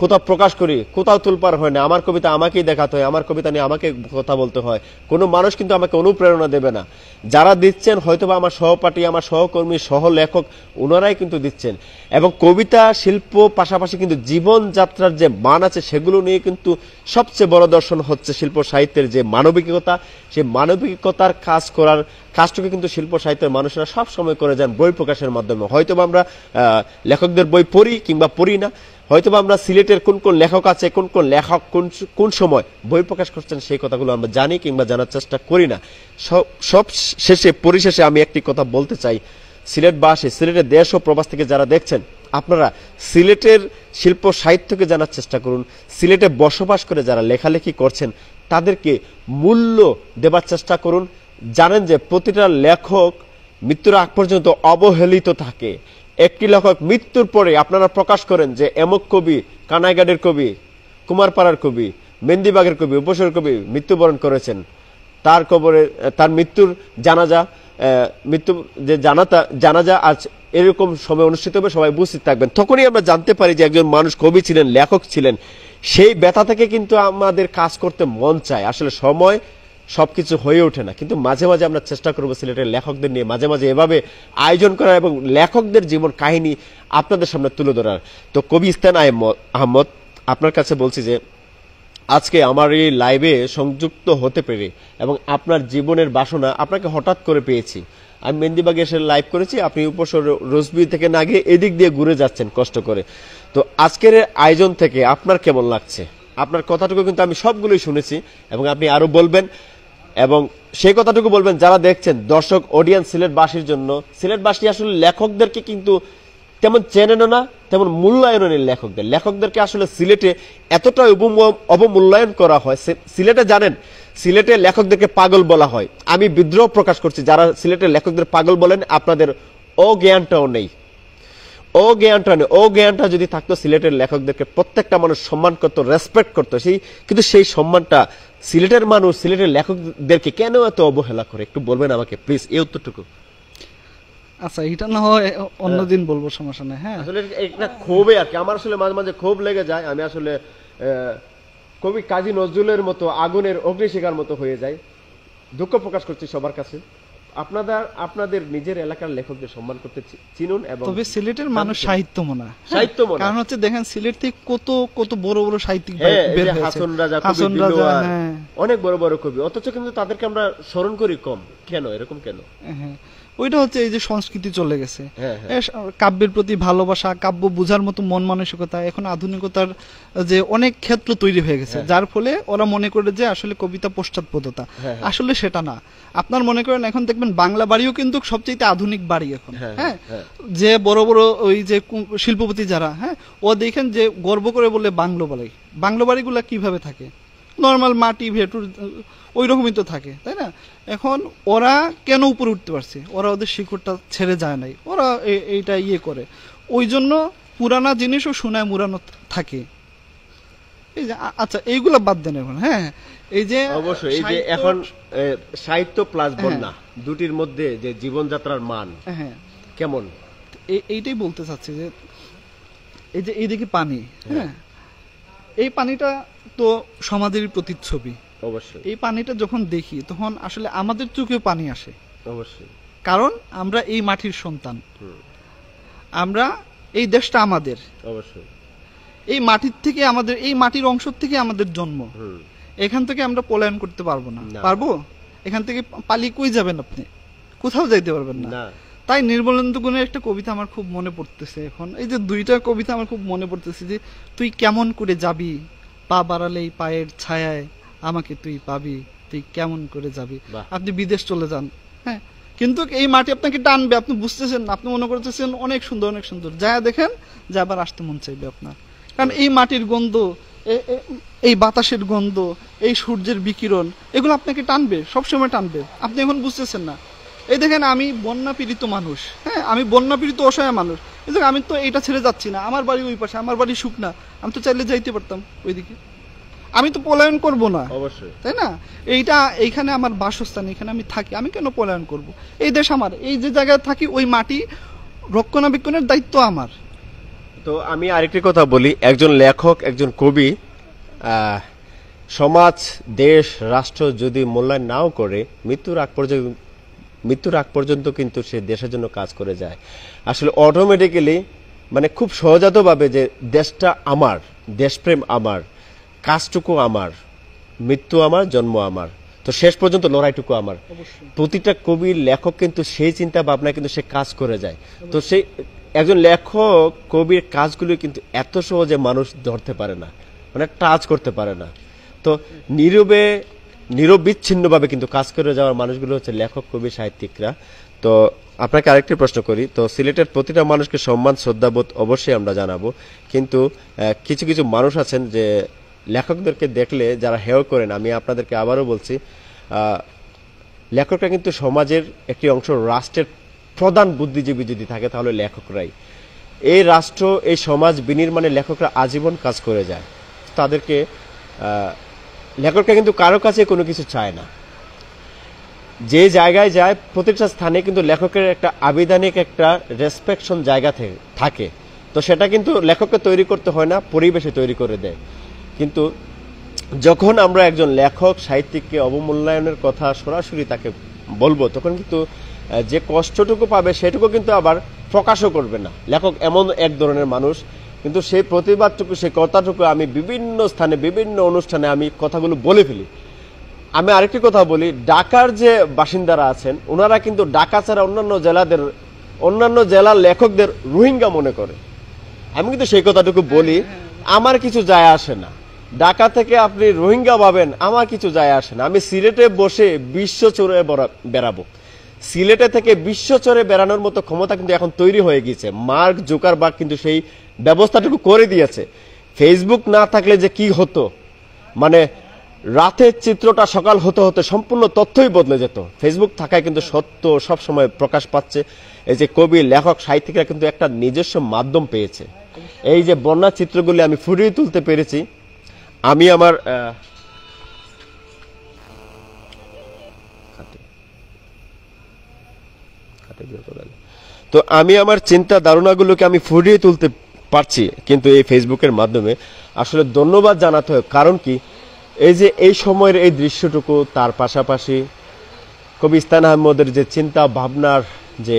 কোথাও প্রকাশ করি, কোথাও তুলপার হয় না, আমার কবিতা আমাকেই দেখাতে হয়, আমার কবিতা নিয়ে আমাকে কথা বলতে হয়, কোনো মানুষ কিন্তু আমাকে অনুপ্রেরণা দেবে না। যারা দিচ্ছেন হয়তোবা আমার সহপাঠী, আমার সহকর্মী, সহলেখক, ওনারাই কিন্তু দিচ্ছেন। এবং কবিতা শিল্প পাশাপাশি কিন্তু জীবনযাত্রার যে মান আছে সেগুলো নিয়ে কিন্তু সবচেয়ে বড় দর্শন হচ্ছে শিল্প সাহিত্যের যে মানবিকতা, সেই মানবিকতার কাজ করার কাজটুকু কিন্তু শিল্প সাহিত্যের মানুষরা সব সময় করে যান বই প্রকাশের মাধ্যমে। হয়তোবা আমরা লেখকদের বই পড়ি কিংবা পড়ি না, হয়তোবা আমরা সিলেটের কোন কোন লেখক আছে, কোন কোন লেখক কোন সময় বই প্রকাশ করছেন সেই কথাগুলো আমরা জানি কিংবা জানার চেষ্টা করি না। সব শেষে পরিশেষে আমি একটি কথা বলতে চাই, সিলেটবাসী, সিলেটের দেশ ও প্রবাস থেকে যারা দেখছেন, আপনারা সিলেটের শিল্প সাহিত্যকে জানার চেষ্টা করুন। সিলেটে বসবাস করে যারা লেখালেখি করছেন তাদেরকে মূল্য দেবার চেষ্টা করুন। জানেন যে প্রতিটা লেখক মৃত্যুর আগ পর্যন্ত অবহেলিত থাকে। একটি লেখক মৃত্যুর পরে আপনারা প্রকাশ করেন যে এমক কবি, কানাইঘাটের কবি, কুমারপাড়ার কবি, মেন্দিবাগের কবি, উপসর কবি মৃত্যুবরণ করেছেন, তার কবরে তার মৃত্যুর জানাজা জানাজা আজ এরকম সময় অনুষ্ঠিত হবে, সবাই উপস্থিত থাকবেন। তখনই আমরা জানতে পারি যে একজন মানুষ কবি ছিলেন, লেখক ছিলেন। সেই ব্যথা থেকে কিন্তু আমাদের কাজ করতে মন চায়। আসলে সময় সবকিছু হয়ে ওঠে না, কিন্তু মাঝে মাঝে আমরা চেষ্টা করবো সিলেটের লেখকদের নিয়ে মাঝে মাঝে এভাবে আয়োজন করার এবং লেখকদের জীবন কাহিনী আপনাদের সামনে তুলে ধরার। তো কবি ইস্তান আহমদ, আপনার কাছে বলছি যে আজকে আমার এই লাইভে সংযুক্ত হতে পেরে এবং আপনার জীবনের বাসনা আপনাকে হঠাৎ করে পেয়েছি। আমি মেন্দিবাগে এসে লাইভ করেছি, আপনি উপসর রসবি থেকে না গিয়ে এদিক দিয়ে ঘুরে যাচ্ছেন কষ্ট করে। তো আজকের আয়োজন থেকে আপনার কেমন লাগছে? আপনার কথাটুকু কিন্তু আমি সবগুলোই শুনেছি এবং আপনি আরো বলবেন, এবং সেই কথাটুকু বলবেন যারা দেখছেন, দর্শক অডিয়েন্স সিলেটবাসীর জন্য। সিলেটবাসী আসলে লেখকদেরকে কিন্তু তেমন চেনেনও না, তেমন মূল্যায়নও নেই লেখকদেরকে আসলে সিলেটে এতটা অবমূল্যায়ন করা হয়। সিলেটে জানেন, সিলেটে লেখকদেরকে পাগল বলা হয়। আমি বিদ্রোহ প্রকাশ করছি, যারা সিলেটের লেখকদের পাগল বলেন আপনাদের অজ্ঞানটাও নেই। অজ্ঞানটা যদি থাকতো, সিলেটের লেখকদেরকে প্রত্যেকটা মানুষ সম্মান করতো, রেসপেক্ট করতো। কিন্তু সেই সম্মানটা সিলেটের মানুষ সিলেটের লেখকদেরকে কেন এত অবহেলা করে, একটু বলবেন আমাকে প্লিজ এই উত্তরটুকু। আচ্ছা, এটা না হয় অন্যদিন বলবো, সমস্যা নেই। হ্যাঁ, আসলে এটা ক্ষোভে আর কি, আমার আসলে মাঝে মাঝে ক্ষোভ লেগে যায়। আমি আসলে কবি কাজী নজরুলের মতো আগুনের অগ্নিশিখার মতো হয়ে যায়। দুঃখ প্রকাশ করছি সবার কাছে। আপনাদের নিজের এলাকার লেখকদের সম্মান করতে চিনুন। এবং তবে সিলেটের মানুষ সাহিত্যমনা, কারণ হচ্ছে দেখেন সিলেট থেকে কত কত বড় বড় সাহিত্যিক বের হয়েছে, হাসান রাজা, অনেক বড় বড় কবি, অথচ কিন্তু তাদেরকে আমরা স্মরণ করি কম। কেন এরকম কেন? হ্যাঁ, ওইটা হচ্ছে এই যে সংস্কৃতি চলে গেছে, কাব্যের প্রতি ভালোবাসা, কাব্য বুঝার মতো মন মানসিকতা, এখন আধুনিকতার যে অনেক ক্ষেত্র তৈরি হয়ে গেছে, যার ফলে ওরা মনে করে যে আসলে কবিতা পশ্চাৎপদতা। আসলে সেটা না। আপনার মনে করেন এখন দেখবেন বাংলা বাড়িও কিন্তু সবচেয়ে আধুনিক বাড়ি এখন। হ্যাঁ, যে বড় বড় ওই যে শিল্পপতি যারা, হ্যাঁ, ও দেখেন যে গর্ব করে বলে বাংলো বাড়িগুলা কিভাবে থাকে, নর্মাল মাটি ভেটুর ওই রকমই তো থাকে, তাই না? এখন ওরা কেন উপরে উঠতে পারছে? ওরা ওদের শিকড়টা ছেড়ে যায় নাই, ওরা এইটা করে, ওই জন্য পুরানা জিনিসও শোনায় মুরানো থাকে। এই যে আচ্ছা, এইগুলা বাদ দেন এখন। হ্যাঁ, এই যে অবশ্যই এই যে এখন সাহিত্য প্লাস বন্যা দুটির মধ্যে যে জীবনযাত্রার মান কেমন, এইটাই বলতে চাচ্ছি যে এই যে এইদিকে পানি, হ্যাঁ, এই পানিটা তো সমাজেরই প্রতিচ্ছবি। অবশ্যই এই পানিটা যখন দেখি তখন আসলে আমাদের চোখে পানি আসে। অবশ্যই, কারণ আমরা এই মাটির সন্তান, আমরা এই দেশটা আমাদের। অবশ্যই এই মাটির থেকে আমাদের, এই মাটির অংশ থেকে আমাদের জন্ম। এখান থেকে আমরা পলায়ন করতে পারবো না। পারবো? এখান থেকে পালিয়ে কই যাবেন আপনি? কোথাও যাইতে পারবেন না। তাই নির্মলেন্দু গুণের একটা কবিতা আমার খুব মনে পড়তেছে এখন। এই যে দুইটা কবিতা আমার খুব মনে পড়তেছে, যে তুই কেমন করে যাবি, পা বাড়ালেই পায়ের ছায়ায় আমাকে তুই পাবি, তুই কেমন করে যাবি। আপনি বিদেশ চলে যান, হ্যাঁ, কিন্তু এই মাটি আপনাকে টানবে, আপনি বুঝতেছেন, আপনি মনে করতেছেন অনেক সুন্দর অনেক সুন্দর, যা দেখেন যে আবার আসতে মন চাইবে আপনার। কারণ এই মাটির গন্ধ, এই বাতাসের গন্ধ, এই সূর্যের বিকিরণ, এগুলো আপনাকে টানবে, সবসময় টানবে। আপনি এখন বুঝতেছেন না। এই দেখেন, আমি বন্যা পীড়িত মানুষ, হ্যাঁ, আমি বন্যা পীড়িত অসহায় মানুষ, কিন্তু আমি তো এইটা ছেড়ে যাচ্ছি না। আমার বাড়ি ওই পাশে, আমার বাড়ি শুকনা, আমি তো চাইলে যাইতে পারতাম ওইদিকে, আমি তো পলায়ন করব না। অবশ্যই, তাই না? এইখানে আমার বাসস্থান, এখানে আমি থাকি, আমি কেন পলায়ন করব? এই দেশ আমার, এই যে জায়গায় থাকি ওই মাটি রক্ষণাবেক্ষণের দায়িত্ব আমার। তো আমি আরেকটি কথা বলি, একজন লেখক, একজন কবি সমাজ, দেশ, রাষ্ট্র যদি মূল্যায়ন নাও করে মৃত্যুর আগ পর্যন্ত কিন্তু সে দেশের জন্য কাজ করে যায়। আসলে অটোমেটিক্যালি মানে খুব সহজাতভাবে যে দেশটা আমার, দেশপ্রেম আমার, কাজটুকু আমার, মৃত্যু আমার, জন্ম আমার, তো শেষ পর্যন্ত লড়াইটুকু আমার। প্রতিটা কবি লেখক কিন্তু সেই চিন্তা ভাবনা কিন্তু সে কাজ করে যায়। তো সেই একজন লেখক কবির কাজগুলো কিন্তু এত সহজে মানুষ ধরতে পারে না, মানে টাচ করতে পারে না। তো নিরবিচ্ছিন্নভাবে কিন্তু কাজ করে যাওয়ার মানুষগুলো হচ্ছে লেখক, কবি, সাহিত্যিকরা। তো আপনাকে আরেকটি প্রশ্ন করি, তো সিলেটের প্রতিটা মানুষকে সম্মান, শ্রদ্ধাবোধ অবশ্যই আমরা জানাবো, কিন্তু কিছু কিছু মানুষ আছেন যে লেখকদেরকে দেখলে যারা হেয় করেন। আমি আপনাদেরকে আবারও বলছি, লেখকরা কিন্তু সমাজের একটি অংশ, রাষ্ট্রের প্রধান বুদ্ধিজীবী যদি থাকে তাহলে লেখকরাই। এই রাষ্ট্র, এই সমাজ বিনির্মাণে লেখকরা আজীবন কাজ করে যায়। তাদেরকে লেখকরা কিন্তু কারো কাছে কোনো কিছু চায় না, যে জায়গায় যায় প্রত্যেকটা স্থানে কিন্তু লেখকের একটা আবিধানিক একটা রেসপেকশন জায়গা থাকে। তো সেটা কিন্তু লেখককে তৈরি করতে হয় না, পরিবেশে তৈরি করে দেয়। কিন্তু যখন আমরা একজন লেখক, সাহিত্যিককে অবমূল্যায়নের কথা সরাসরি তাকে বলবো, তখন কিন্তু যে কষ্টটুকু পাবে সেটুকু কিন্তু আবার প্রকাশও করবে না। লেখক এমন এক ধরনের মানুষ, কিন্তু সেই প্রতিবাদটুকু, সেই কথাটুকু আমি বিভিন্ন স্থানে, বিভিন্ন অনুষ্ঠানে আমি কথাগুলো বলে ফেলি। আমি আরেকটি কথা বলি, ঢাকার যে বাসিন্দারা আছেন ওনারা কিন্তু ঢাকা ছাড়া অন্যান্য জেলার লেখকদের রোহিঙ্গা মনে করে। আমি কিন্তু সেই কথাটুকু বলি, আমার কিছু যায় আসে না। ঢাকা থেকে আপনি রোহিঙ্গা পাবেন, আমার কিছু যায় আসে না। আমি সিলেটে বসে বিশ্ব চড়ে বেড়াবো। সিলেটে থেকে বিশ্ব চড়ে বেড়ানোর মতো ক্ষমতা কিন্তু এখন তৈরি হয়ে গিয়েছে। মার্ক জুকারবার্গ কিন্তু সেই ব্যবস্থাটুকু করে দিয়েছে। ফেসবুক না থাকলে যে কি হতো, মানে রাতের চিত্রটা সকাল হতে হতে সম্পূর্ণ তথ্যই বদলে যেত। ফেসবুক থাকায় কিন্তু সত্য সবসময় প্রকাশ পাচ্ছে। এই যে কবি, লেখক, সাহিত্যিকরা কিন্তু একটা নিজস্ব মাধ্যম পেয়েছে। এই যে বন্যা চিত্রগুলি আমি ফুটিয়ে তুলতে পেরেছি। আমি আমার চিন্তা ধারণাগুলোকে আমি ফুটিয়ে তুলতে পারছি কিন্তু এই ফেসবুকের মাধ্যমে। আসলে ধন্যবাদ জানাতে হয়, কারণ কি, এই যে এই সময়ের এই দৃশ্যটুকু, তার পাশাপাশি কবি ইস্তান আহমদের যে চিন্তা ভাবনার যে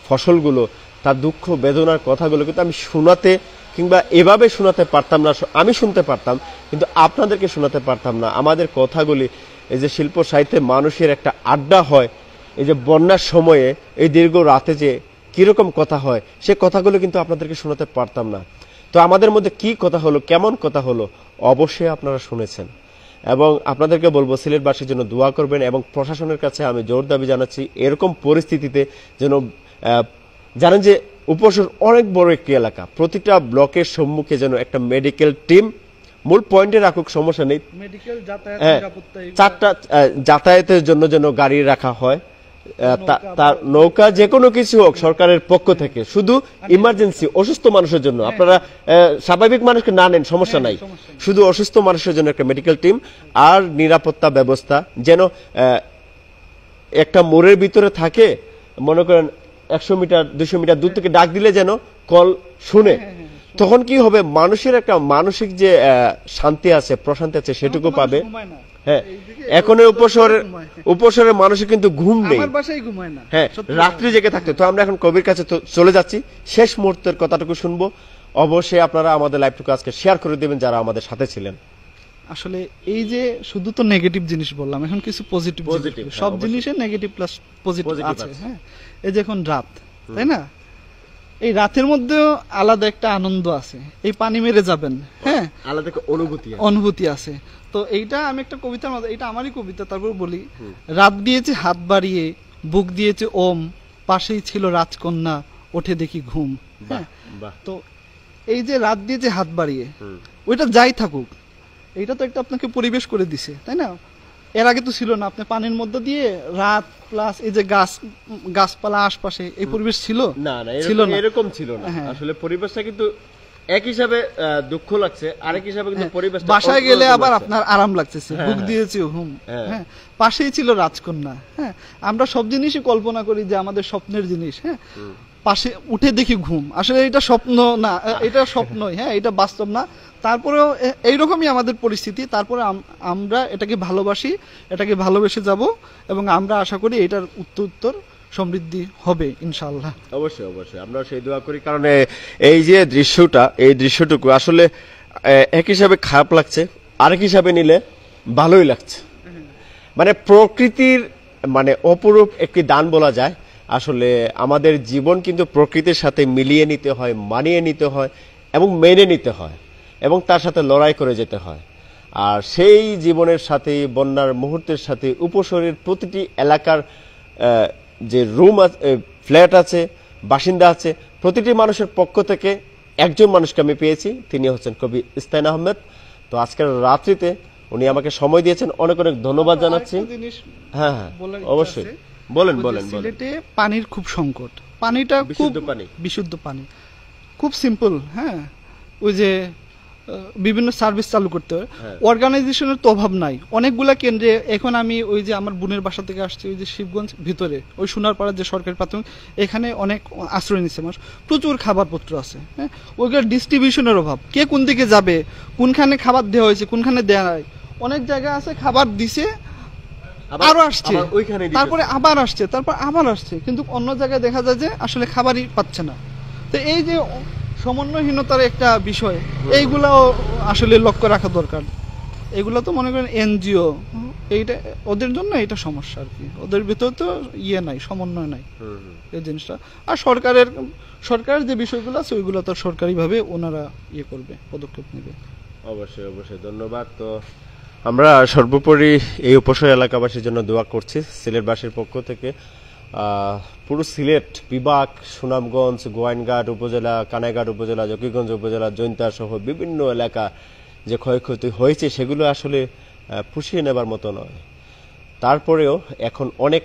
ফসলগুলো, তার দুঃখ বেদনার কথাগুলো কিন্তু আমি শোনাতে কিংবা এভাবে শোনাতে পারতাম না। আমি শুনতে পারতাম কিন্তু আপনাদেরকে শোনাতে পারতাম না। আমাদের কথাগুলি, এই যে শিল্প সাহিত্যে মানুষের একটা আড্ডা হয়, এই যে বন্যার সময়ে এই দীর্ঘ রাতে যে কিরকম কথা হয়, সে কথাগুলো কিন্তু আপনাদেরকে শোনাতে পারতাম না। তো আমাদের মধ্যে কি কথা হলো, কেমন কথা হলো, অবশ্যই আপনারা শুনেছেন। এবং আপনাদেরকে বলবো সিলেটবাসীর জন্য দোয়া করবেন, এবং প্রশাসনের কাছে আমি জোর দাবি জানাচ্ছি এরকম পরিস্থিতিতে যেন জানেন যে উপশহর অনেক বড় একটি এলাকা, প্রতিটা ব্লকের সম্মুখে যেন একটা মেডিকেল টিম মূল পয়েন্টে রাখুক, সমস্যা নেই। চারটা যাতায়াতের জন্য যেন গাড়ি রাখা হয়, তার নৌকা, যে কোনো কিছু হোক সরকারের পক্ষ থেকে, শুধু ইমার্জেন্সি অসুস্থ মানুষের জন্য। আপনারা স্বাভাবিক মানুষকে না নেন, সমস্যা নাই, শুধু অসুস্থ মানুষের জন্য একটা মেডিকেল টিম। আর নিরাপত্তা ব্যবস্থা যেন একটা মোড়ের ভিতরে থাকে, মনে করেন 100 মিটার 200 মিটার দূর থেকে ডাক দিলে যেন কল শুনে। তখন কি হবে, মানুষের একটা মানসিক যে শান্তি আছে, প্রশান্তি আছে, সেটুকু পাবে। হ্যাঁ, এখন উপশহরের মানুষের কিন্তু ঘুম নেই, হ্যাঁ, রাত্রি জেগে থাকতে। তো আমরা এখন কবির কাছে চলে যাচ্ছি, শেষ মুহূর্তের কথাটুকু শুনবো। অবশ্যই আপনারা আমাদের লাইভটুকু আজকে শেয়ার করে দেবেন যারা আমাদের সাথে ছিলেন। আসলে এই যে শুধু তো নেগেটিভ জিনিস বললাম, এখন কিছু পজিটিভ, সব জিনিসে নেগেটিভ প্লাস পজিটিভ আছে। হ্যাঁ, এই যে এখন রাত, তাই না, এই রাতের মধ্যেও আলাদা একটা আনন্দ আছে। এই পানি মেরে যাবেন, হ্যাঁ, আলাদা একটা অনুভূতি আছে। তো এইটা আমি একটা কবিতার মধ্যে, এটা আমারই কবিতা, তারপর বলি, রাত দিয়েছে হাত বাড়িয়ে, বুক দিয়েছে ওম, পাশেই ছিল রাজকন্যা, ওঠে দেখি ঘুম। হ্যাঁ, তো এই যে রাত দিয়েছে হাত বাড়িয়ে, ওইটা যাই থাকুক, এইটা তো একটা আপনাকে পরিবেশ করে দিছে, তাই না? এর আগে তো ছিল না। আপনি পানির মধ্যে দিয়ে রাত প্লাস এই যে গাছপালা আশপাশে, এই পরিবেশ ছিল না, এরকম ছিল না। আসলে পরিবেশটা কিন্তু এক হিসাবে দুঃখ লাগছে, আরেক হিসাবে কিন্তু পরিবেশ, বাসায় গেলে আবার আপনার আরাম লাগতেছে, বুক দিয়েছে হুম, হ্যাঁ, পাশেই ছিল রাজকন্যা। হ্যাঁ, আমরা সব জিনিসই কল্পনা করি যে আমাদের স্বপ্নের জিনিস। হ্যাঁ, পাশে উঠে দেখি ঘুম, আসলে এটা স্বপ্ন না, এটা স্বপ্নই, হ্যাঁ এটা বাস্তব না। তারপরেও এইরকমই আমাদের পরিস্থিতি, তারপরে আমরা এটাকে ভালোবাসি, এটাকে ভালোবেসে যাব, এবং আমরা আশা করি এটার উত্তর সমৃদ্ধি হবে ইনশাআল্লাহ। অবশ্যই অবশ্যই আমরা সেই দোয়া করি, কারণ এই যে এই দৃশ্যটুকু আসলে এক হিসাবে খারাপ লাগছে, আরেক হিসাবে নিলে ভালোই লাগছে। মানে প্রকৃতির মানে অপরূপ একটি দান বলা যায়। আসলে আমাদের জীবন কিন্তু প্রকৃতির সাথে মিলিয়ে নিতে হয়, মানিয়ে নিতে হয় এবং মেনে নিতে হয়, এবং তার সাথে লড়াই করে যেতে হয়। আর সেই জীবনের সাথে, বন্যার মুহূর্তের সাথে উপশহরের প্রতিটি এলাকার যে রুম আছে, ফ্ল্যাট আছে, বাসিন্দা আছে, প্রতিটি মানুষের পক্ষ থেকে একজন মানুষকে আমি পেয়েছি, তিনি হচ্ছেন কবি ইস্তাইন আহমেদ। তো আজকের রাত্রিতে উনি আমাকে সময় দিয়েছেন, অনেক অনেক ধন্যবাদ জানাচ্ছি। হ্যাঁ হ্যাঁ অবশ্যই, বলেন বলেন। সিলেটে পানির খুব সংকট, পানিটা খুব বিশুদ্ধ পানি, খুব সিম্পল। হ্যাঁ, ওই যে বিভিন্ন সার্ভিস চালু করতে হয়, অর্গানাইজেশনের তো অভাব নাই। অনেকগুলা কেন্দ্রে এখন আমি ওই যে আমার বোনের বাসা থেকে আসছি, ওই যে শিবগঞ্জ ভিতরে ওই সোনারপাড়ার যে সরকারি প্রাথমিক, এখানে অনেক আশ্রয় নিচ্ছে মানুষ, প্রচুর খাবারপত্র আছে। হ্যাঁ, ওইগুলো ডিস্ট্রিবিউশনের অভাব, কে কোন দিকে যাবে, কোনখানে খাবার দেওয়া হয়েছে, কোনখানে দেওয়া নাই। অনেক জায়গায় আছে খাবার দিছে আরো আসছে, তারপরে আবার আসছে, তারপর আবার আসছে, কিন্তু অন্য জায়গায় দেখা যায় যে আসলে খাবারই পাচ্ছে না। তো এই যে সমন্বয়হীনতার একটা বিষয়, এইগুলাও আসলে লক্ষ্য রাখা দরকার। এগুলো তো মনে করেন এনজিও, এইটা ওদের জন্য এটা সমস্যা আর কি, ওদের ভিতরে তো নাই, সমন্বয় নাই এই জিনিসটা। আর সরকারের যে বিষয়গুলো আছে ওইগুলো তো সরকারিভাবে ওনারা করবে, পদক্ষেপ নেবে। অবশ্যই অবশ্যই, ধন্যবাদ। তো আমরা সর্বোপরি এই উপশহর এলাকাবাসীর জন্য দোয়া করছি সিলেটবাসীর পক্ষ থেকে। পুরো সিলেট বিভাগ, সুনামগঞ্জ, গোয়াইনঘাট উপজেলা, কানাইঘাট উপজেলা, জকিগঞ্জ উপজেলা, জৈন্তা সহ বিভিন্ন এলাকা যে ক্ষয়ক্ষতি হয়েছে সেগুলো আসলে পুষিয়ে নেবার মতো নয়। তারপরেও এখন অনেক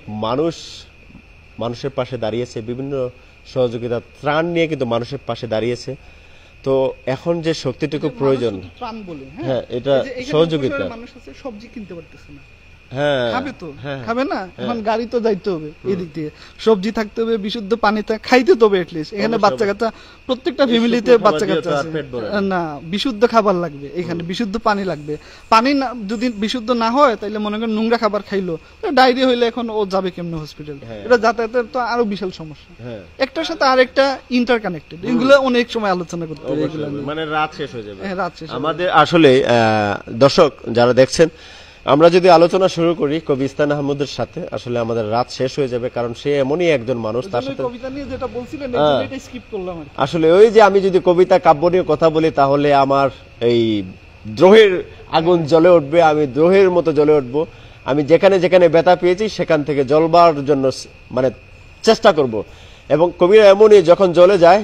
মানুষের পাশে দাঁড়িয়েছে, বিভিন্ন সহযোগিতা ত্রাণ নিয়ে কিন্তু মানুষের পাশে দাঁড়িয়েছে। তো এখন যে শক্তিটুকু প্রয়োজন, হ্যাঁ এটা সহযোগিতা, মানুষ আছে সবজি কিনতে পারতেছে না, হ্যাঁ খাবে তো খাবে না, এখন গাড়ি তো যাইতে হবে, এদিক দিয়ে সবজি থাকতে হবে, বিশুদ্ধ পানি খাইতে তো হবে এটলিস্ট। এখানে বাচ্চা কাচ্চা, প্রত্যেকটা ফ্যামিলিতে বাচ্চা কাচ্চা আছে না, বিশুদ্ধ খাবার লাগবে, এখানে বিশুদ্ধ পানি লাগবে। পানি যদি বিশুদ্ধ না হয় তাহলে মনে করেন নোংরা খাবার খাইলো, ডায়রিয়া হইলে এখন ও যাবে কেমনে হসপিটাল, এটা যাতায়াতের তো আরো বিশাল সমস্যা, একটার সাথে আরেকটা ইন্টারকানেক্টেড। এগুলো অনেক সময় আলোচনা করতে হবে, মানে রাত শেষ হয়ে যাবে। আমাদের আসলে দর্শক যারা দেখছেন, আমরা যদি আলোচনা শুরু করি কবি ইস্তাইন আহমেদের সাথে, আসলে আমাদের রাত শেষ হয়ে যাবে, কারণ সে এমনই একজন মানুষ। তার সাথে কবিতা নিয়ে যেটা বলছিলেন এটা স্কিপ করলাম আসলে ওই যে আমি যদি কবিতা কাব্য নিয়ে কথা বলি তাহলে আমার এই দ্রোহের আগুন জ্বলে উঠবে, আমি দ্রোহের মতো জ্বলে উঠবো। আমি যেখানে যেখানে ব্যথা পেয়েছি সেখান থেকে জ্বলবার জন্য মানে চেষ্টা করব। এবং কবিরা এমনই, যখন জ্বলে যায়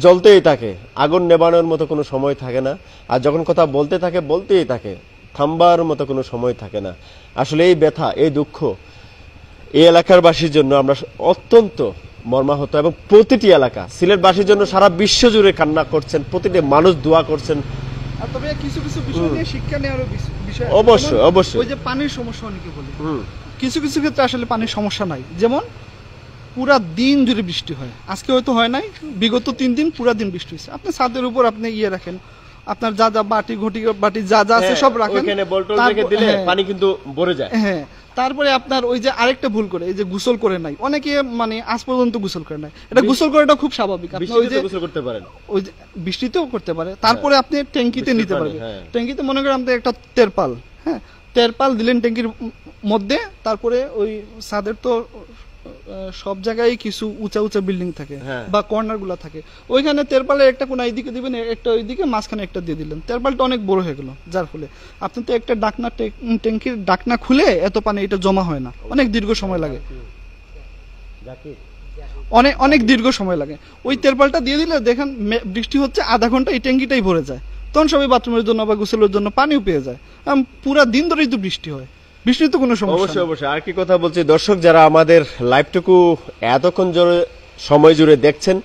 জ্বলতেই থাকে, আগুন নেবানোর মতো কোনো সময় থাকে না, আর যখন কথা বলতে থাকে বলতেই থাকে, থামবার মতো কোনো সময় থাকে না। আসলে এই ব্যথা, এই দুঃখ এই এলাকার বাসীর জন্য আমরা অত্যন্ত মর্মাহত, এবং প্রতিটি এলাকা সিলেটবাসীর জন্য সারা বিশ্ব জুড়ে কান্না করছেন, প্রতিটি মানুষ দোয়া করছেন। তবে কিছু কিছু বিষয় নিয়ে শিক্ষা নেওয়ার বিষয় অবশ্যই অবশ্যই। ওই যে পানির সমস্যা অনেকে বলে, কিছু কিছু ক্ষেত্রে আসলে পানির সমস্যা নাই। যেমন পুরা দিন জুড়ে বৃষ্টি হয়, আজকে হয়তো হয় নাই, বিগত 3 দিন পুরা দিন বৃষ্টি হয়েছে। আপনি ছাদের উপর আপনি রাখেন, আপনার যা যা বাটি ঘটি বাটি যা যা আছে সব রাখেন, পানি কিন্তু ভরে যায়। হ্যাঁ, তারপরে আপনার ওই যে আরেকটা ভুল করে, এই যে গোসল করে নাই অনেকে, মানে আজ পর্যন্ত গোসল করে নাই। এটা গোসল করাটা খুব স্বাভাবিক, আপনি ওই যে গোসল করতে পারেন, ওই যে বৃষ্টিতেও করতে পারে। তারপরে আপনি ট্যাঙ্কিতে নিতে পারবেন, ট্যাঙ্কিতে মনে করেন আপনি একটা তেরপাল, হ্যাঁ তেরপাল দিলেন ট্যাঙ্কির মধ্যে, তারপরে ওই ছাদের তো সব জায়গায় কিছু উঁচা উঁচা বিল্ডিং থাকে বা কর্নার গুলা থাকে, ওইখানে তেরপালের একটা কোন এইদিকে দিবেন, একটা ওইদিকে, মাঝখানে একটা দিয়ে দিলেন, তেরপালটা অনেক বড় হয়ে গেল, যার ফলে আপনি তো একটা ডাকনা, ট্যাঙ্কির ডাকনা খুলে এত পানি এটা জমা হয় না, অনেক দীর্ঘ সময় লাগে, অনেক দীর্ঘ সময় লাগে। ওই তেরপালটা দিয়ে দিলে দেখেন বৃষ্টি হচ্ছে, আধা ঘন্টা এই ট্যাঙ্কিটাই ভরে যায়, তখন সবাই বাথরুমের জন্য বা গোসলের জন্য পানিও পেয়ে যায়। পুরা দিন ধরেই তো বৃষ্টি হয়, বৃষ্টি তো কোনো সমস্যা। অবশ্যই অবশ্যই। আর কি কথা বলছি, দর্শক যারা আমাদের লাইভটুকু এতক্ষণ সময় জুড়ে দেখছেন,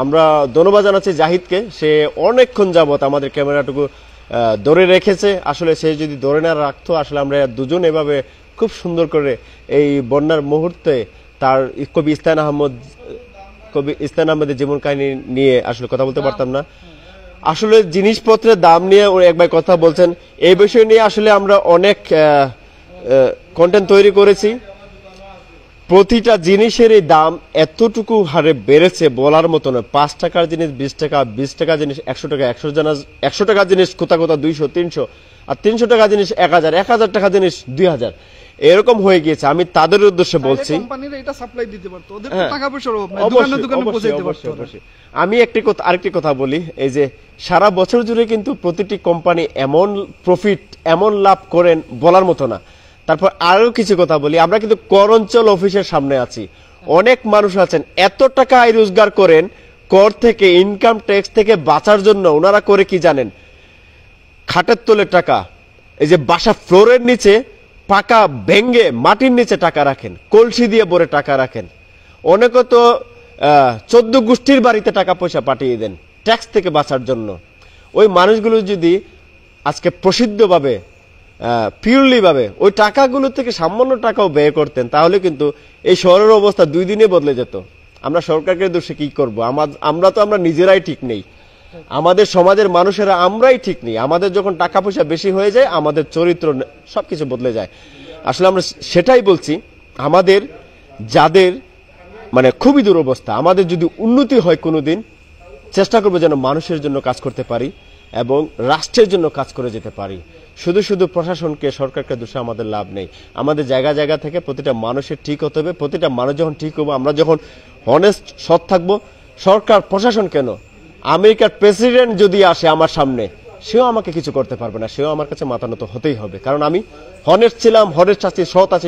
আমরা ধন্যবাদ জানাচ্ছি জাহিদকে, সে অনেকক্ষণ যাবত আমাদের ক্যামেরাটুকু ধরে রেখেছে। আসলে সে যদি ধরে না রাখতো, আসলে আমরা দুজন এভাবে খুব সুন্দর করে এই বন্যার মুহূর্তে তার কবি ইস্তাইন আহমেদ কবি ইস্তান আহমেদের জীবন কাহিনী নিয়ে আসলে কথা বলতে পারতাম না। আসলে জিনিসপত্রের দাম নিয়ে ও একবার কথা বলছেন, এই বিষয় নিয়ে আসলে আমরা অনেক কন্টেন্ট তৈরি করেছি। প্রতিটা জিনিসের এই দাম এতটুকু হারে বেড়েছে বলার মতো নয়। 5 টাকার জিনিস 20 টাকা, 20 টাকার জিনিস 100 টাকা, 100 টাকার জিনিস কোথাও 200, 300, আর 300 টাকার জিনিস 1000, 1000 টাকার জিনিস 2000, এরকম হয়ে গিয়েছে। আমি তাদের উদ্দেশ্যে বলছি, কোম্পানিরা এটা সাপ্লাই দিতে পারতো, ওদের হ্যাঁ, টাকা পয়সার অভাব নাই, দোকানে দোকানে পৌঁছাইতে পারতো ওরা। আমি আরেকটি কথা বলি, এই যে সারা বছর জুড়ে কিন্তু প্রতিটি কোম্পানি এমন প্রফিট, এমন লাভ করেন বলার মতো না। তারপর আরো কিছু কথা বলি, আমরা কিন্তু কর অঞ্চল অফিসের সামনে আছি। অনেক মানুষ আছেন এত টাকা আয় রোজগার করেন, কর থেকে, ইনকাম ট্যাক্স থেকে বাঁচার জন্য ওনারা করে কি জানেন? খাটের তলে টাকা, এই যে বাসা ফ্লোরের নিচে পাকা ভেঙ্গে মাটির নিচে টাকা রাখেন, কলসি দিয়ে ভরে টাকা রাখেন। অনেকে তো 14 গোষ্ঠীর বাড়িতে টাকা পয়সা পাঠিয়ে দেন ট্যাক্স থেকে বাঁচার জন্য। ওই মানুষগুলো যদি আজকে প্রসিদ্ধভাবে, পিওরলি ভাবে ওই টাকাগুলো থেকে সামান্য টাকাও ব্যয় করতেন, তাহলে কিন্তু এই শহরের অবস্থা 2 দিনে বদলে যেত। আমরা সরকারকে দোষে কি করব? আমরা নিজেরাই ঠিক নেই, আমাদের সমাজের মানুষেরা আমরাই ঠিক নেই। আমাদের যখন টাকা পয়সা বেশি হয়ে যায়, আমাদের চরিত্র সবকিছু বদলে যায়। আসলে আমরা সেটাই বলছি, আমাদের যাদের মানে খুবই দুরবস্থা, আমাদের যদি উন্নতি হয় কোনোদিন, চেষ্টা করবো যেন মানুষের জন্য কাজ করতে পারি এবং রাষ্ট্রের জন্য কাজ করে যেতে পারি। শুধু শুধু প্রশাসনকে, সরকারকে দোষে আমাদের লাভ নেই। আমাদের জায়গা জায়গা থেকে প্রতিটা মানুষের ঠিক হতে হবে। প্রতিটা মানুষ যখন ঠিক হবো, আমরা যখন হনেস্ট, সৎ থাকবো, সরকার প্রশাসন কেন, আমেরিকার প্রেসিডেন্ট যদি আসে আমার সামনে, সেও আমাকে কিছু করতে পারবে না, সেও আমার কাছে মাথা নত হতেই হবে। কারণ আমি হনেস্ট ছিলাম, হনেস্ট আছি,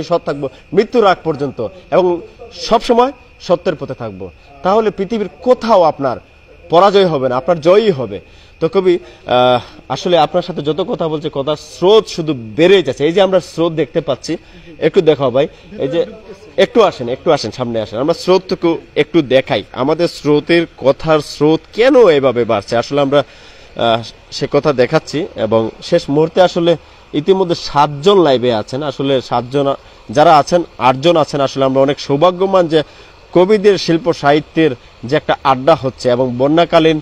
সৎ থাকবো মৃত্যুর আগ পর্যন্ত, এবং সবসময় সত্যের পথে থাকবো। তাহলে পৃথিবীর কোথাও আপনার পরাজয় হবে না, আপনার জয়ই হবে। তো কবি, আসলে আপনার সাথে যত কথা বলছে, কথা স্রোত শুধু বেড়ে যাচ্ছে। এই যে আমরা স্রোত দেখতে পাচ্ছি, একটু দেখাও ভাই, এই যে একটু আসেন সামনে আসেন, আমরা স্রোতটুকু একটু দেখাই। আমাদের স্রোতের কথার স্রোত কেন এভাবে বাড়ছে, আসলে আমরা সে কথা দেখাচ্ছি। এবং শেষ মুহূর্তে আসলে ইতিমধ্যে 7 জন লাইভে আছেন। আসলে 7 জন যারা আছেন, 8 জন আছেন। আসলে আমরা অনেক সৌভাগ্যবান যে কবিদের, শিল্প সাহিত্যের যে একটা আড্ডা হচ্ছে এবং বন্যাকালীন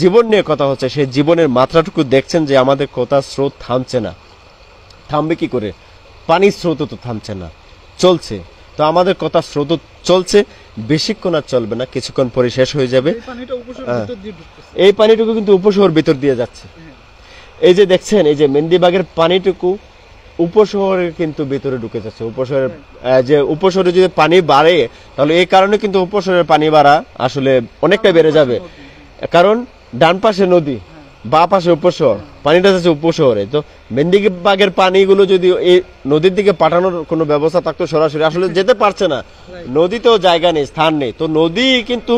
জীবন নিয়ে কথা হচ্ছে, সেই জীবনের মাত্রাটুকু দেখছেন যে আমাদের কথা স্রোত থামছে না। থামবে কি করে? পানির স্রোত তো থামছে না, চলছে। তো আমাদের কথা স্রোত চলছে, বেশিক্ষণ আর চলবে না, কিছুক্ষণ পরে শেষ হয়ে যাবে। এই পানিটুকু কিন্তু উপশহর ভিতর দিয়ে যাচ্ছে। এই যে দেখছেন, এই যে মেহেন্দিবাগের পানিটুকু উপশহরের কিন্তু ভিতরে ঢুকে যাচ্ছে। উপশহরের যে উপশহরে যদি পানি বাড়ে, তাহলে এই কারণে কিন্তু উপশহরের পানি বাড়া আসলে অনেকটা বেড়ে যাবে। কারণ ডান পাশে নদী, বা পাশে উপশহর, পানিটা যাচ্ছে উপশহরে। তো মেহেন্দিবাগের পানিগুলো যদি এই নদীর দিকে পাঠানোর কোনো ব্যবস্থা থাকতো সরাসরি, আসলে যেতে পারছে না, নদীতেও জায়গা নেই, স্থান নেই। তো নদী কিন্তু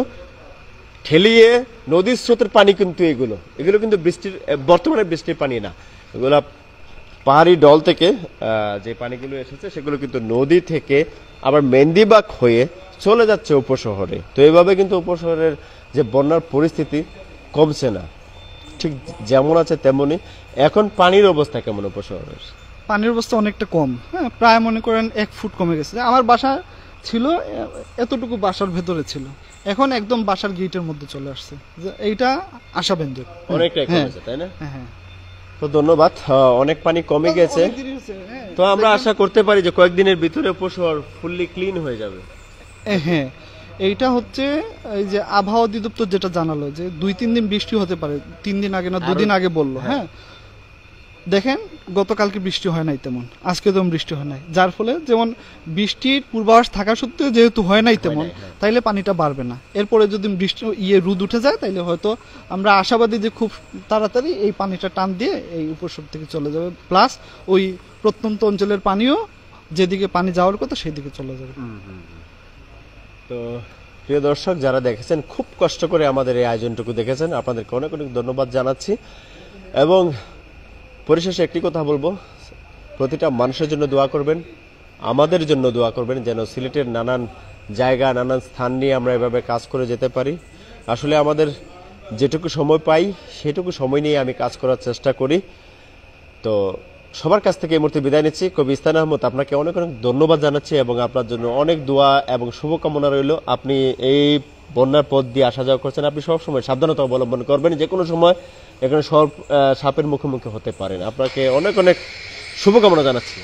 ঠেলিয়ে, নদীর স্রোতের পানি কিন্তু এগুলো কিন্তু বর্তমানে বৃষ্টির পানি না, এগুলা পাহাড়ি ডল থেকে যে পানিগুলো এসেছে, সেগুলো কিন্তু নদী থেকে আবার মেহেন্দিবাগ হয়ে চলে যাচ্ছে উপশহরে। তো এইভাবে কিন্তু উপশহরের যে বন্যার পরিস্থিতি কমছে না, ঠিক যেমন আছে তেমনই। এখন পানির অবস্থা কেমন উপশহরের? পানির অবস্থা অনেকটা কম, হ্যাঁ, প্রায় মনে করেন 1 ফুট কমে গেছে। আমার বাসা ছিল এতটুকু, বাসার ভেতরে ছিল, এখন একদম বাসার গেটের মধ্যে চলে আসছে। এইটা আশাব্যঞ্জক, অনেকটাই কমেছে, তাই না? হ্যাঁ। তো ধন্যবাদ, অনেক পানি কমে গেছে। তো আমরা আশা করতে পারি যে কয়েকদিনের ভিতরে উপশহর ফুললি ক্লিন হয়ে যাবে। হ্যাঁ, এইটা হচ্ছে এই যে আবহাওয়া অধিদপ্তর যেটা জানালো যে 2-3 দিন বৃষ্টি হতে পারে, 3 দিন আগে না 2 দিন আগে বললো। হ্যাঁ, দেখেন গতকালকে বৃষ্টি হয় নাই তেমন, আজকে তেমন বৃষ্টি হয় নাই, যার ফলে যেমন বৃষ্টির পূর্বাভাস থাকা সত্ত্বেও যেহেতু হয় নাই তেমন, তাইলে পানিটা বাড়বে না। এরপরে যদি বৃষ্টি রোদ উঠে যায়, তাইলে হয়তো আমরা আশাবাদী যে খুব তাড়াতাড়ি এই পানিটা টান দিয়ে এই উপশহর থেকে চলে যাবে, প্লাস ওই প্রত্যন্ত অঞ্চলের পানিও যেদিকে পানি যাওয়ার কথা সেদিকে চলে যাবে। তো প্রিয় দর্শক, যারা দেখেছেন, খুব কষ্ট করে আমাদের এই আয়োজনটুকু দেখেছেন, আপনাদেরকে অনেক অনেক ধন্যবাদ জানাচ্ছি। এবং পরিশেষে একটি কথা বলবো, প্রতিটা মানুষের জন্য দোয়া করবেন, আমাদের জন্য দোয়া করবেন, যেন সিলেটের নানান জায়গা, নানান স্থান নিয়ে আমরা এভাবে কাজ করে যেতে পারি। আসলে আমাদের যেটুকু সময় পাই, সেটুকু সময় নিয়ে আমি কাজ করার চেষ্টা করি। তো সবার কাছ থেকে এই মুহূর্তে বিদায় নিচ্ছি। কবি ইস্তান আহমদ, আপনাকে অনেক অনেক ধন্যবাদ জানাচ্ছি এবং আপনার জন্য অনেক দোয়া এবং শুভকামনা রইল। আপনি এই বন্যার পথ দিয়ে আসা যাওয়া করছেন, আপনি সবসময় সাবধানতা অবলম্বন করবেন। যে কোনো সময় এখানে সাপের মুখোমুখি হতে পারেন। আপনাকে অনেক অনেক শুভকামনা জানাচ্ছি।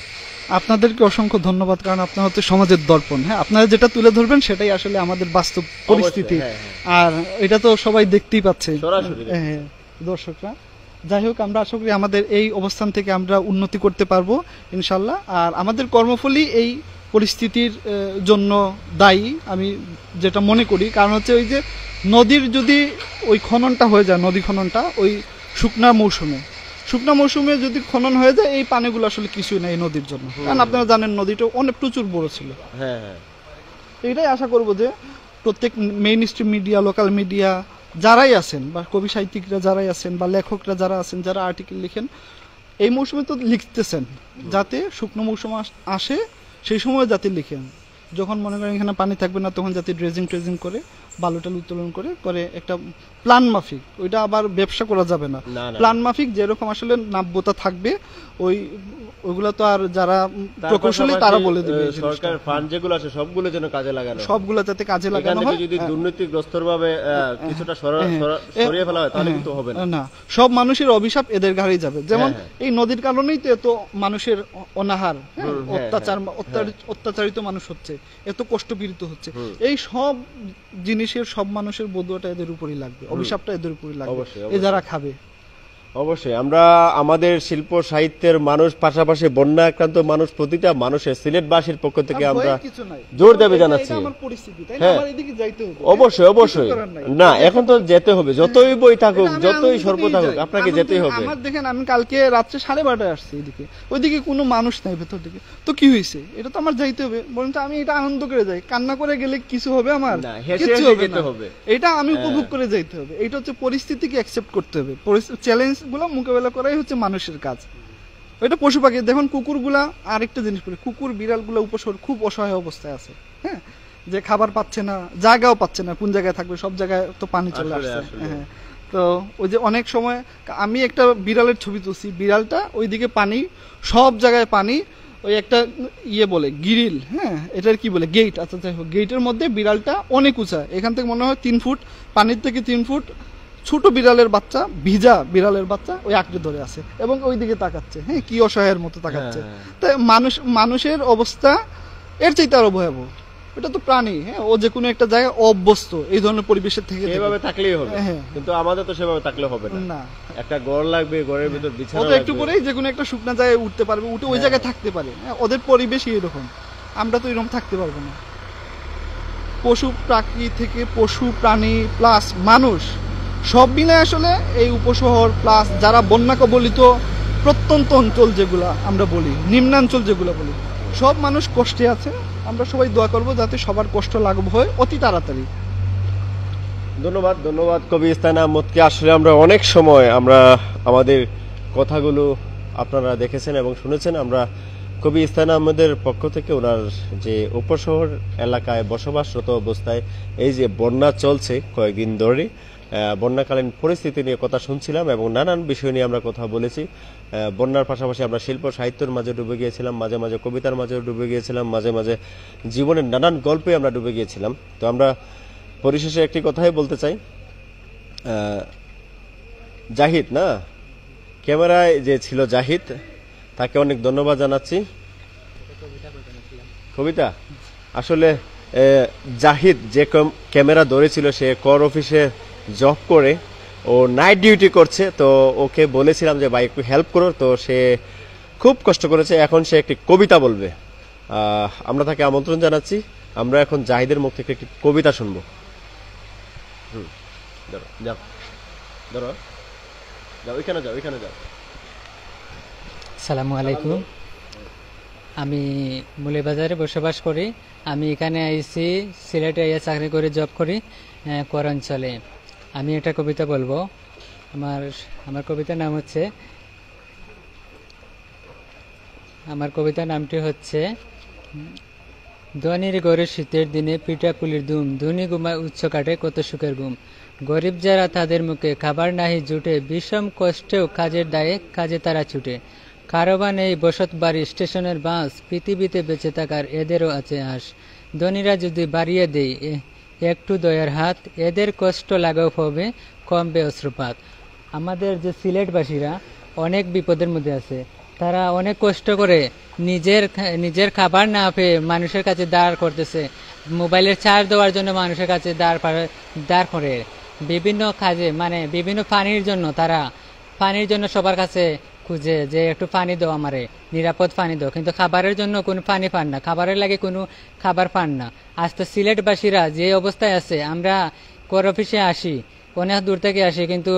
আপনাদেরকে অসংখ্য ধন্যবাদ, কারণ আপনারা হচ্ছে সমাজের দর্পণ। হ্যাঁ, আপনারা যেটা তুলে ধরবেন সেটাই আসলে আমাদের বাস্তব পরিস্থিতি। হ্যাঁ, আর এটা তো সবাই দেখতেই পাচ্ছে, সরাসরি হ্যাঁ, দর্শকরা। যাই হোক, আমরা আশা করি আমাদের এই অবস্থান থেকে আমরা উন্নতি করতে পারবো ইনশাল্লাহ। আর আমাদের কর্মফলই এই পরিস্থিতির জন্য দায়ী আমি যেটা মনে করি। কারণ হচ্ছে ওই যে নদীর যদি ওই খননটা হয়ে যায়, নদী খননটা ওই শুকনা মৌসুমে যদি খনন হয়ে যায়, এই পানিগুলো আসলে কিছুই না এই নদীর জন্য। কারণ আপনারা জানেন নদীটা অনেক প্রচুর বড় ছিল। হ্যাঁ হ্যাঁ, এটাই আশা করব যে প্রত্যেক main stream media, local media যারাই আছেন, বা কবি সাহিত্যিকরা যারাই আছেন, বা লেখকরা যারা আছেন, যারা আর্টিকেল লিখেন, এই মৌসুমে তো লিখতেছেন, যাতে শুকনো মৌসুম আসে সেই সময় যাতে লিখেন। যখন মনে করেন এখানে পানি থাকবে না, তখন যাতে ড্রেজিং করে বালুটাল উত্তোলন করে একটা প্ল্যান মাফিক, ওইটা আবার ব্যবসা করা যাবে না। প্ল্যান মাফিক যেরকম আসলে নাব্যতা থাকবে, ওইগুলো তো আর যারা প্রকৌশলী তারা বলে দেবে। সরকার ফান্ড যেগুলো আছে সবগুলো যেন কাজে লাগানো, সবগুলো যাতে কাজে লাগানো হয়। যদি দুর্নীতিগ্রস্তর ভাবে কিছুটা সরিয়ে ফেলা হয় তাহলে কিন্তু হবে না। সব মানুষের অভিশাপ এদের ঘাড়েই যাবে। যেমন এই নদীর কারণেই তো এত মানুষের অনাহার, অত্যাচারিত মানুষ হচ্ছে, এত কষ্ট পীড়িত হচ্ছে। এই সব জিনিসের, সব মানুষের বদুয়াটা এদের উপরই লাগবে, অভিশাপটা এদের উপরই লাগবে, এ যারা খাবে। অবশ্যই আমরা আমাদের শিল্প সাহিত্যের মানুষ, পাশাপাশি বন্যা আক্রান্ত মানুষ, প্রতিটা মানুষের, সিলেটবাসীর পক্ষ থেকে আমরা জোর দেবে জানাচ্ছি। হ্যাঁ, অবশ্যই না, এখন তো যেতে হবে, যতই বই থাকুক, যতই সর্ব থাকুক, আপনাকে যেতেই হবে। আমার দেখেন, আমি কালকে রাত্রে 12:30 আসছি এদিকে, ওইদিকে কোনো মানুষ নাই ভেতর দিকে, তো কি হয়েছে? এটা তো আমার যাইতে হবে। বলুন তো, আমি এটা আনন্দ করে যাই, কান্না করে গেলে কিছু হবে? আমার কিছু হবে না, এটা আমি উপভোগ করে যাইতে হবে। এটা হচ্ছে পরিস্থিতিকে অ্যাকসেপ্ট করতে হবে। চ্যালেঞ্জ গুলো মোকাবেলা করাই হচ্ছে মানুষের কাজ। ওইটা পশু পাখি, দেখুন কুকুরগুলা, আরেকটা জিনিস বলি, কুকুর বিড়ালগুলো উপসর খুব অসহায় অবস্থায় আছে। হ্যাঁ, যে খাবার পাচ্ছে না, জায়গাও পাচ্ছে না, কোন জায়গায় থাকবে, সব জায়গায় তো পানি চলে আসছে। হ্যাঁ, তো ওই যে অনেক সময় আমি একটা বিড়ালের ছবি তুলছি, বিড়ালটা ওইদিকে পানি, সব জায়গায় পানি, ওই একটা বলে গিরিল, হ্যাঁ এটার কি বলে, গেট, আচ্ছা যাই হোক, গেটের মধ্যে বিড়ালটা অনেক উঁচা, এখান থেকে মনে হয় 3 ফুট, পানির থেকে 3 ফুট, ছোট বিড়ালের বাচ্চা, ভিজা বিড়ালের বাচ্চা ওই আঁকড়ে ধরে আছে এবং ওই দিকে তাকাচ্ছে। হ্যাঁ, কি অসহায়ের মতো তাকাচ্ছে। তাই মানুষের অবস্থা এর চাইতে আরো ভয়াবহ। এটা তো প্রাণী, হ্যাঁ, ও যে কোনো একটা জায়গায় অভ্যস্ত এই ধরনের পরিবেশের থেকে, সেভাবে থাকলেই হবে। কিন্তু আমাদের তো সেভাবে থাকলে হবে না, একটা ঘর লাগবে, ঘরের ভিতর বিছানা লাগবে। একটু পরেই যে কোনো একটা শুকনা জায়গায় উঠতে পারবে, উঠে ওই জায়গায় থাকতে পারে। হ্যাঁ, ওদের পরিবেশই এরকম, আমরা তো এরকম থাকতে পারবো না। পশু প্রাকৃতি থেকে পশু প্রাণী প্লাস মানুষ সব মিলে আসলে এই উপশহর প্লাস যারা বন্যা কবলিত প্রত্যন্ত অঞ্চল যেগুলা আমরা বলি, নিম্নাঞ্চল যেগুলো বলি, সব মানুষ কষ্টে আছে। আমরা সবাই দোয়া করব যাতে সবার কষ্ট লাঘব হয় অতি তাড়াতাড়ি। ধন্যবাদ কবি ইস্তান আহমদকে। আসলে আমরা অনেক সময় আমাদের কথাগুলো আপনারা দেখেছেন এবং শুনেছেন। আমরা কবি ইস্তান আহমদের পক্ষ থেকে ওনার যে উপশহর এলাকায় বসবাসরত অবস্থায় এই যে বন্যা চলছে কয়েকদিন ধরে, বন্যাকালীন পরিস্থিতি নিয়ে কথা শুনছিলাম এবং নানান বিষয় নিয়ে আমরা কথা বলেছি। বন্যার পাশাপাশি আমরা শিল্প সাহিত্যের মাঝে ডুবে গিয়েছিলাম, মাঝে মাঝে কবিতার মাঝে ডুবে গিয়েছিলাম, মাঝে মাঝে জীবনের নানান গল্পে আমরা ডুবে গিয়েছিলাম। তো আমরা পরিশেষে একটি কথাই বলতে চাই, জাহিদ না, ক্যামেরায় যে ছিল জাহিদ, তাকে অনেক ধন্যবাদ জানাচ্ছি। কবিতা আসলে জাহিদ যে ক্যামেরা ধরেছিল সে কর অফিসে জব করে, ও নাইট ডিউটি করছে। তো ওকে বলেছিলাম যে ভাই একটু হেল্প করো, তো সে খুব কষ্ট করেছে। এখন সে একটি কবিতা বলবে, আমরা তাকে আমন্ত্রণ জানাচ্ছি। আমরা এখন জাহিদের মুখ থেকে একটি কবিতা শুনবো। সালামু আলাইকুম, আমি মৌলভীবাজারে বসবাস করি। আমি এখানে আইসি সিলেটে চাকরি করে জব করি কর অঞ্চলে। আমি একটা কবিতা বলবো। আমার কবিতার নামটি হচ্ছে ধনির গড়ে শীতের দিনে পিঠা পুলির দুম, ধনী ঘুমায় উচ্চ কাটে কত সুখের ঘুম। গরিব যারা তাদের মুখে খাবার নাহি জুটে, বিষম কষ্টেও কাজের দায়ে কাজে তারা ছুটে। কারবা নেই বসত বাড়ি স্টেশনের বাস, পৃথিবীতে বেঁচে থাকার এদেরও আছে আশ। ধনীরা যদি বাড়িয়ে দেয় একটু দয়ার হাত, এদের কষ্ট লাঘব হবে কমবে অশ্রুপাত। আমাদের যে সিলেটবাসীরা অনেক বিপদের মধ্যে আছে, তারা অনেক কষ্ট করে নিজের খাবার না পেয়ে মানুষের কাছে দাঁড় করতেছে, মোবাইলের চার্জ দেওয়ার জন্য মানুষের কাছে দাঁড় করে, বিভিন্ন কাজে মানে বিভিন্ন পানির জন্য সবার কাছে খুঁজে যে একটু পানি দাও, আমারে নিরাপদ পানি দাও, কিন্তু খাবারের জন্য কোনো পানি পান না, খাবারের লাগে কোনো খাবার পান না। আজ তো সিলেটবাসীরা যে অবস্থায় আছে, আমরা কর অফিসে আসি, অনেক দূর থেকে আসি, কিন্তু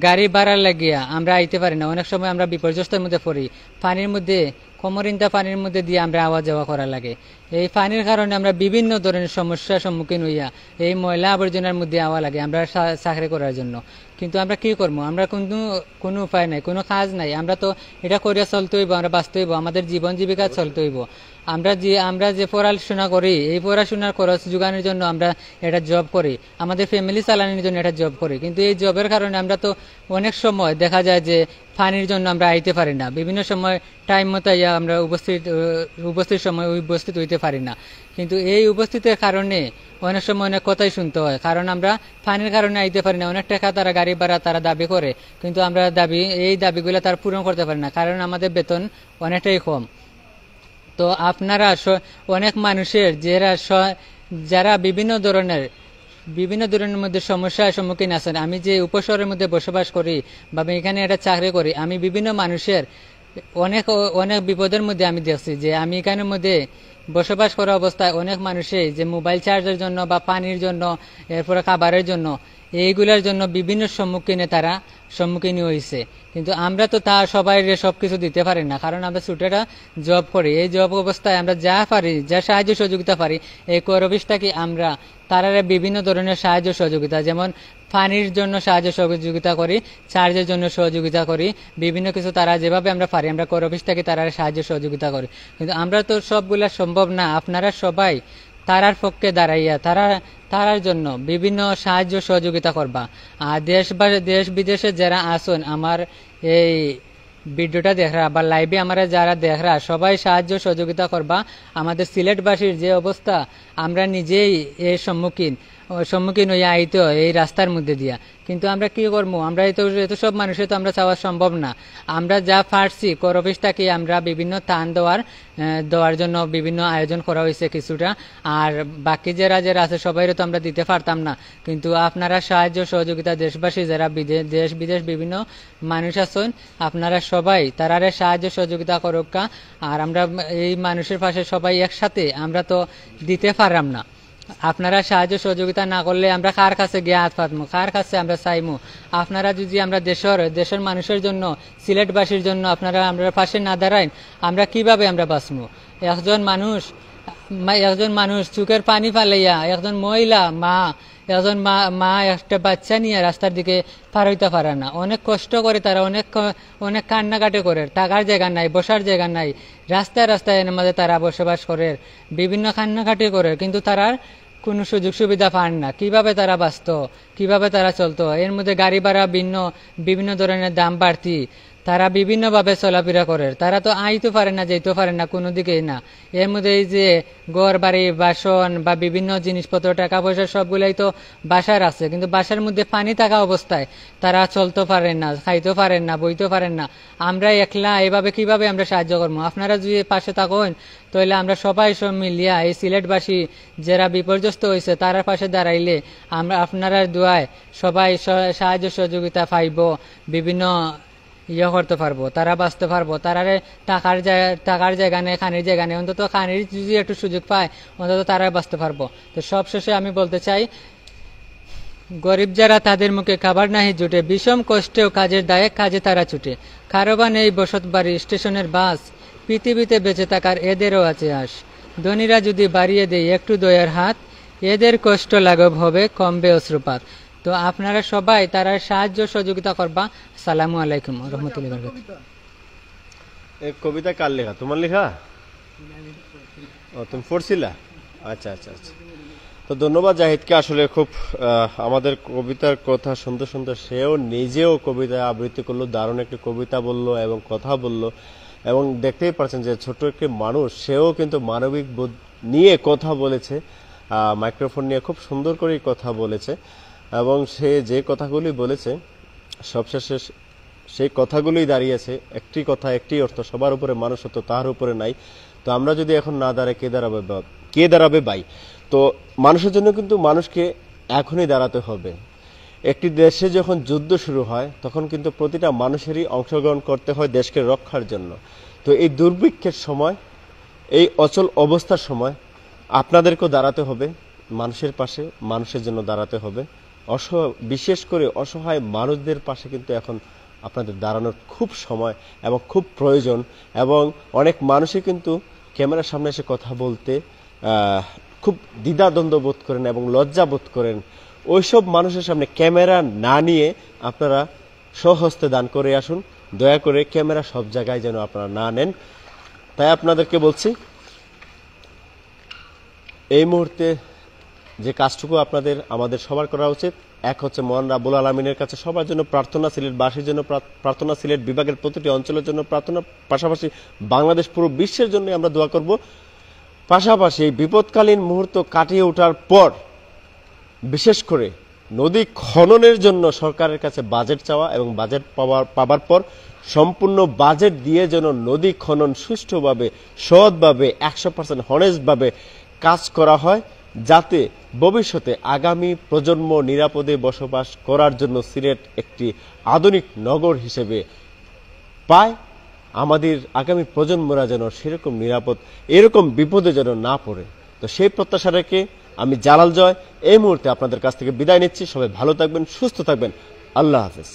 গাড়ি ভাড়ার লাগিয়া আমরা আইতে পারি না। অনেক সময় আমরা বিপর্যস্তের মধ্যে পড়ি, পানির মধ্যে কোমরিন্দা পানির মধ্যে দিয়ে আমরা আওয়া যাওয়া করা লাগে। এই পানির কারণে আমরা বিভিন্ন ধরনের সমস্যার সম্মুখীন হইয়া এই ময়লা আবর্জনার মধ্যে আওয়া লাগে আমরা চাকরি করার জন্য। কিন্তু আমরা কি করবো, আমরা কোনো উপায় নাই, কোনো কাজ নাই, আমরা তো এটা করিয়া চলতে হইব, আমরা বাঁচতে হইব, আমাদের জীবন জীবিকা চলতে হইব। আমরা যে পড়াশোনা করি, এই পড়াশোনার খরচ যোগানোর জন্য আমরা এটা জব করি, আমাদের ফ্যামিলি চালানোর জন্য এটা জব করি, কিন্তু এই জবের কারণে আমরা তো অনেক সময় দেখা যায় যে পানির জন্য আমরা আইতে পারি না, বিভিন্ন সময় টাইম মতো আমরা উপস্থিত হইতে পারি না। কিন্তু এই উপস্থিতের কারণে অনেক সময় অনেক কথাই শুনতে হয়, কারণ আমরা পানির কারণে আইতে পারি না। অনেক টাকা তারা গাড়ি ভাড়া তারা দাবি করে, কিন্তু আমরা এই দাবিগুলো তারা পূরণ করতে পারি না, কারণ আমাদের বেতন অনেকটাই কম। তো আপনারা অনেক মানুষের যারা বিভিন্ন ধরনের মধ্যে সমস্যার সম্মুখীন আছেন, আমি যে উপশহরের মধ্যে বসবাস করি বা আমি এখানে একটা চাকরি করি, আমি বিভিন্ন মানুষের অনেক বিপদের মধ্যে আমি দেখছি যে আমি এখানের মধ্যে বসবাস করা অবস্থায় অনেক মানুষই যে মোবাইল চার্জের জন্য বা পানির জন্য, এরপরে খাবারের জন্য, এইগুলোর জন্য বিভিন্ন সম্মুখীন হয়েছে। কিন্তু আমরা তো সবাই সবকিছু দিতে পারি না, কারণ আমরা ছুটেরা জব করি। এই জব অবস্থায় আমরা যা পারি, যা সাহায্য সহযোগিতা পারি, এই কর অফিসটাকে আমরা তারা বিভিন্ন ধরনের সাহায্য সহযোগিতা, যেমন পানির জন্য সাহায্য সহযোগিতা করি, চার্জের জন্য সহযোগিতা করি, বিভিন্ন কিছু তারা যেভাবে আমরা পারি আমরা কর অফিসটাকে তারা সাহায্য সহযোগিতা করি। কিন্তু আমরা তো সবগুলা সম্ভব না, আপনারা সবাই তারার পক্ষে দাঁড়াইয়া তারার জন্য বিভিন্ন সাহায্য সহযোগিতা করবা। আর দেশ বিদেশে যারা আসুন আমার এই ভিডিওটা দেখরা বা লাইভে আমরা যারা দেখরা, সবাই সাহায্য সহযোগিতা করবা। আমাদের সিলেটবাসীর যে অবস্থা, আমরা নিজেই এর সম্মুখীন হইয়া আইতে এই রাস্তার মধ্যে দিয়া, কিন্তু আমরা কি করবো, আমরা এত সব মানুষের তো আমরা চাওয়া সম্ভব না। আমরা যা পারছি কর অফিসটাকে আমরা বিভিন্ন ত্রাণ দেওয়ার জন্য বিভিন্ন আয়োজন করা হয়েছে কিছুটা, আর বাকি যারা আছে সবাই তো আমরা দিতে পারতাম না। কিন্তু আপনারা সাহায্য সহযোগিতা, দেশবাসী যারা দেশ বিদেশ বিভিন্ন মানুষ আছেন, আপনারা সবাই তারারে সাহায্য সহযোগিতা করুক। আর আমরা এই মানুষের পাশে সবাই একসাথে আমরা তো দিতে পারলাম না। আপনারা সাহায্য সহযোগিতা না করলে আমরা কার কাছে গিয়ে হাত পাতমু, কার কাছে আমরা চাইমু? আপনারা যদি আমরা দেশের মানুষের জন্য, সিলেটবাসীর জন্য আপনারা আমরা পাশে না দাঁড়াইন, আমরা কিভাবে আমরা বাঁচমু? একজন মানুষ চোখের পানি ফালাইয়া, একজন মহিলা মা একটা বাচ্চা নিয়ে রাস্তার দিকে পার হইতে পারে না, অনেক কষ্ট করে তারা, অনেক কান্নাকাটি করে, টাকার জায়গা নাই, বসার জায়গা নাই, রাস্তায় এর মধ্যে তারা বসবাস করে, বিভিন্ন কান্নাকাটি করে, কিন্তু তারা কোনো সুযোগ সুবিধা পান না। কিভাবে তারা বাঁচত, কিভাবে তারা চলতো? এর মধ্যে গাড়ি ভাড়া বিভিন্ন ধরনের দাম বাড়তি, তারা বিভিন্নভাবে চলাফেরা করে, তারা তো আইতে পারে না, যেতে পারে না, কোনো দিকেই না। এর মধ্যে এই যে ঘর বাড়ি, বাসন বা বিভিন্ন জিনিসপত্র, টাকা পয়সা সবগুলাই তো বাসার আছে, কিন্তু বাসার মধ্যে পানি থাকা অবস্থায় তারা চলতে পারেন না, খাইতে পারেন না, বইতে পারেন না। আমরা একলা এভাবে কিভাবে আমরা সাহায্য করবো? আপনারা যদি পাশে থাকেন তাহলে আমরা সবাই সব মিলিয়া এই সিলেটবাসী যারা বিপর্যস্ত হয়েছে তারা পাশে দাঁড়াইলে আমরা আপনারা দোয়ায় সবাই সাহায্য সহযোগিতা পাইব, বিভিন্ন করতে পারবো, তারা বাঁচতে পারবো। তারারে টাকার জায়গা নেই, খানির জায়গা নেই, অন্তত খানির যদি একটু সুযোগ পায় অন্তত তারা বাঁচতে পারবো। তো সব শেষে আমি বলতে চাই, গরিব যারা তাদের মুখে খাবার নাহি জুটে, বিষম কষ্টেও কাজের দায়ে কাজে তারা ছুটে, কারোবা নেই বসত বাড়ি, স্টেশনের বাস, পৃথিবীতে বেঁচে থাকার এদেরও আছে আশ। ধনীরা যদি বাড়িয়ে দেয় একটু দয়ার হাত, এদের কষ্ট লাঘব হবে কমবে অশ্রুপাত। তো আপনারা সবাই তারা সাহায্য সহযোগিতা করবা। আসসালামু আলাইকুম রহমতুল্লাহ। এই কবিতা কার লেখা? তোমার লেখা? ও, তুমি পড়ছিলা? আচ্ছা আচ্ছা আচ্ছা। তো ধন্যবাদ জাহিদকে, আসলে খুব আমাদের কবিতার কথা শুনতে শুনতে সেও নিজেও কবিতা আবৃত্তি করলো, দারুণ একটি কবিতা বললো এবং কথা বললো, এবং দেখতেই পাচ্ছেন যে ছোট একটি মানুষ, সেও কিন্তু মানবিক বোধ নিয়ে কথা বলেছে। মাইক্রোফোন নিয়ে খুব সুন্দর করে কথা বলেছে এবং সে যে কথাগুলি বলেছে সবশেষে সেই কথাগুলোই দাঁড়িয়েছে, একটি কথা একটি অর্থ, সবার উপরে মানুষত্ব তার উপরে নাই। তো আমরা যদি এখন না দাঁড়াই কে দাঁড়াবে ভাই? তো মানুষের জন্য কিন্তু মানুষকে এখনই দাঁড়াতে হবে। একটি দেশে যখন যুদ্ধ শুরু হয় তখন কিন্তু প্রতিটা মানুষেরই অংশগ্রহণ করতে হয় দেশকে রক্ষার জন্য। তো এই দুর্ভিক্ষের সময়, এই অচল অবস্থার সময় আপনাদেরকেও দাঁড়াতে হবে মানুষের পাশে, মানুষের জন্য দাঁড়াতে হবে। বিশেষ করে অসহায় মানুষদের পাশে কিন্তু এখন আপনাদের দাঁড়ানোর খুব সময় এবং খুব প্রয়োজন। এবং অনেক মানুষই কিন্তু ক্যামেরার সামনে এসে কথা বলতে খুব দ্বিধাদ্বন্দ্ব বোধ করেন এবং লজ্জা বোধ করেন। ওইসব মানুষের সামনে ক্যামেরা না নিয়ে আপনারা স্বহস্তে দান করে আসুন। দয়া করে ক্যামেরা সব জায়গায় যেন আপনারা না নেন। তাই আপনাদেরকে বলছি, এই মুহূর্তে যে কাজটুকু আমাদের সবার করা উচিত, এক হচ্ছে মহান রাব্বুল আলামিনের কাছে সবার জন্য প্রার্থনা, সিলেটবাসীর জন্য প্রার্থনা, সিলেট বিভাগের প্রতিটি অঞ্চলের জন্য প্রার্থনা, পাশাপাশি বাংলাদেশ পুরো বিশ্বের জন্য আমরা দোয়া করব। পাশাপাশি এই বিপদকালীন মুহূর্ত কাটিয়ে ওঠার পর বিশেষ করে নদী খননের জন্য সরকারের কাছে বাজেট চাওয়া এবং বাজেট পাবার পর সম্পূর্ণ বাজেট দিয়ে যেন নদী খনন সুষ্ঠুভাবে, সৎভাবে, 100% হনেস্টভাবে কাজ করা হয়, যাতে ভবিষ্যতে আগামী প্রজন্ম নিরাপদে বসবাস করার জন্য সিলেট একটি আধুনিক নগর হিসেবে পায়। আমাদের আগামী প্রজন্মরা যেন সেরকম নিরাপদ, এরকম বিপদে যেন না পড়ে। তো সেই প্রত্যাশা রেখে আমি জালাল জয় এই মুহূর্তে আপনাদের কাছ থেকে বিদায় নিচ্ছি। সবাই ভালো থাকবেন, সুস্থ থাকবেন। আল্লাহ হাফেজ।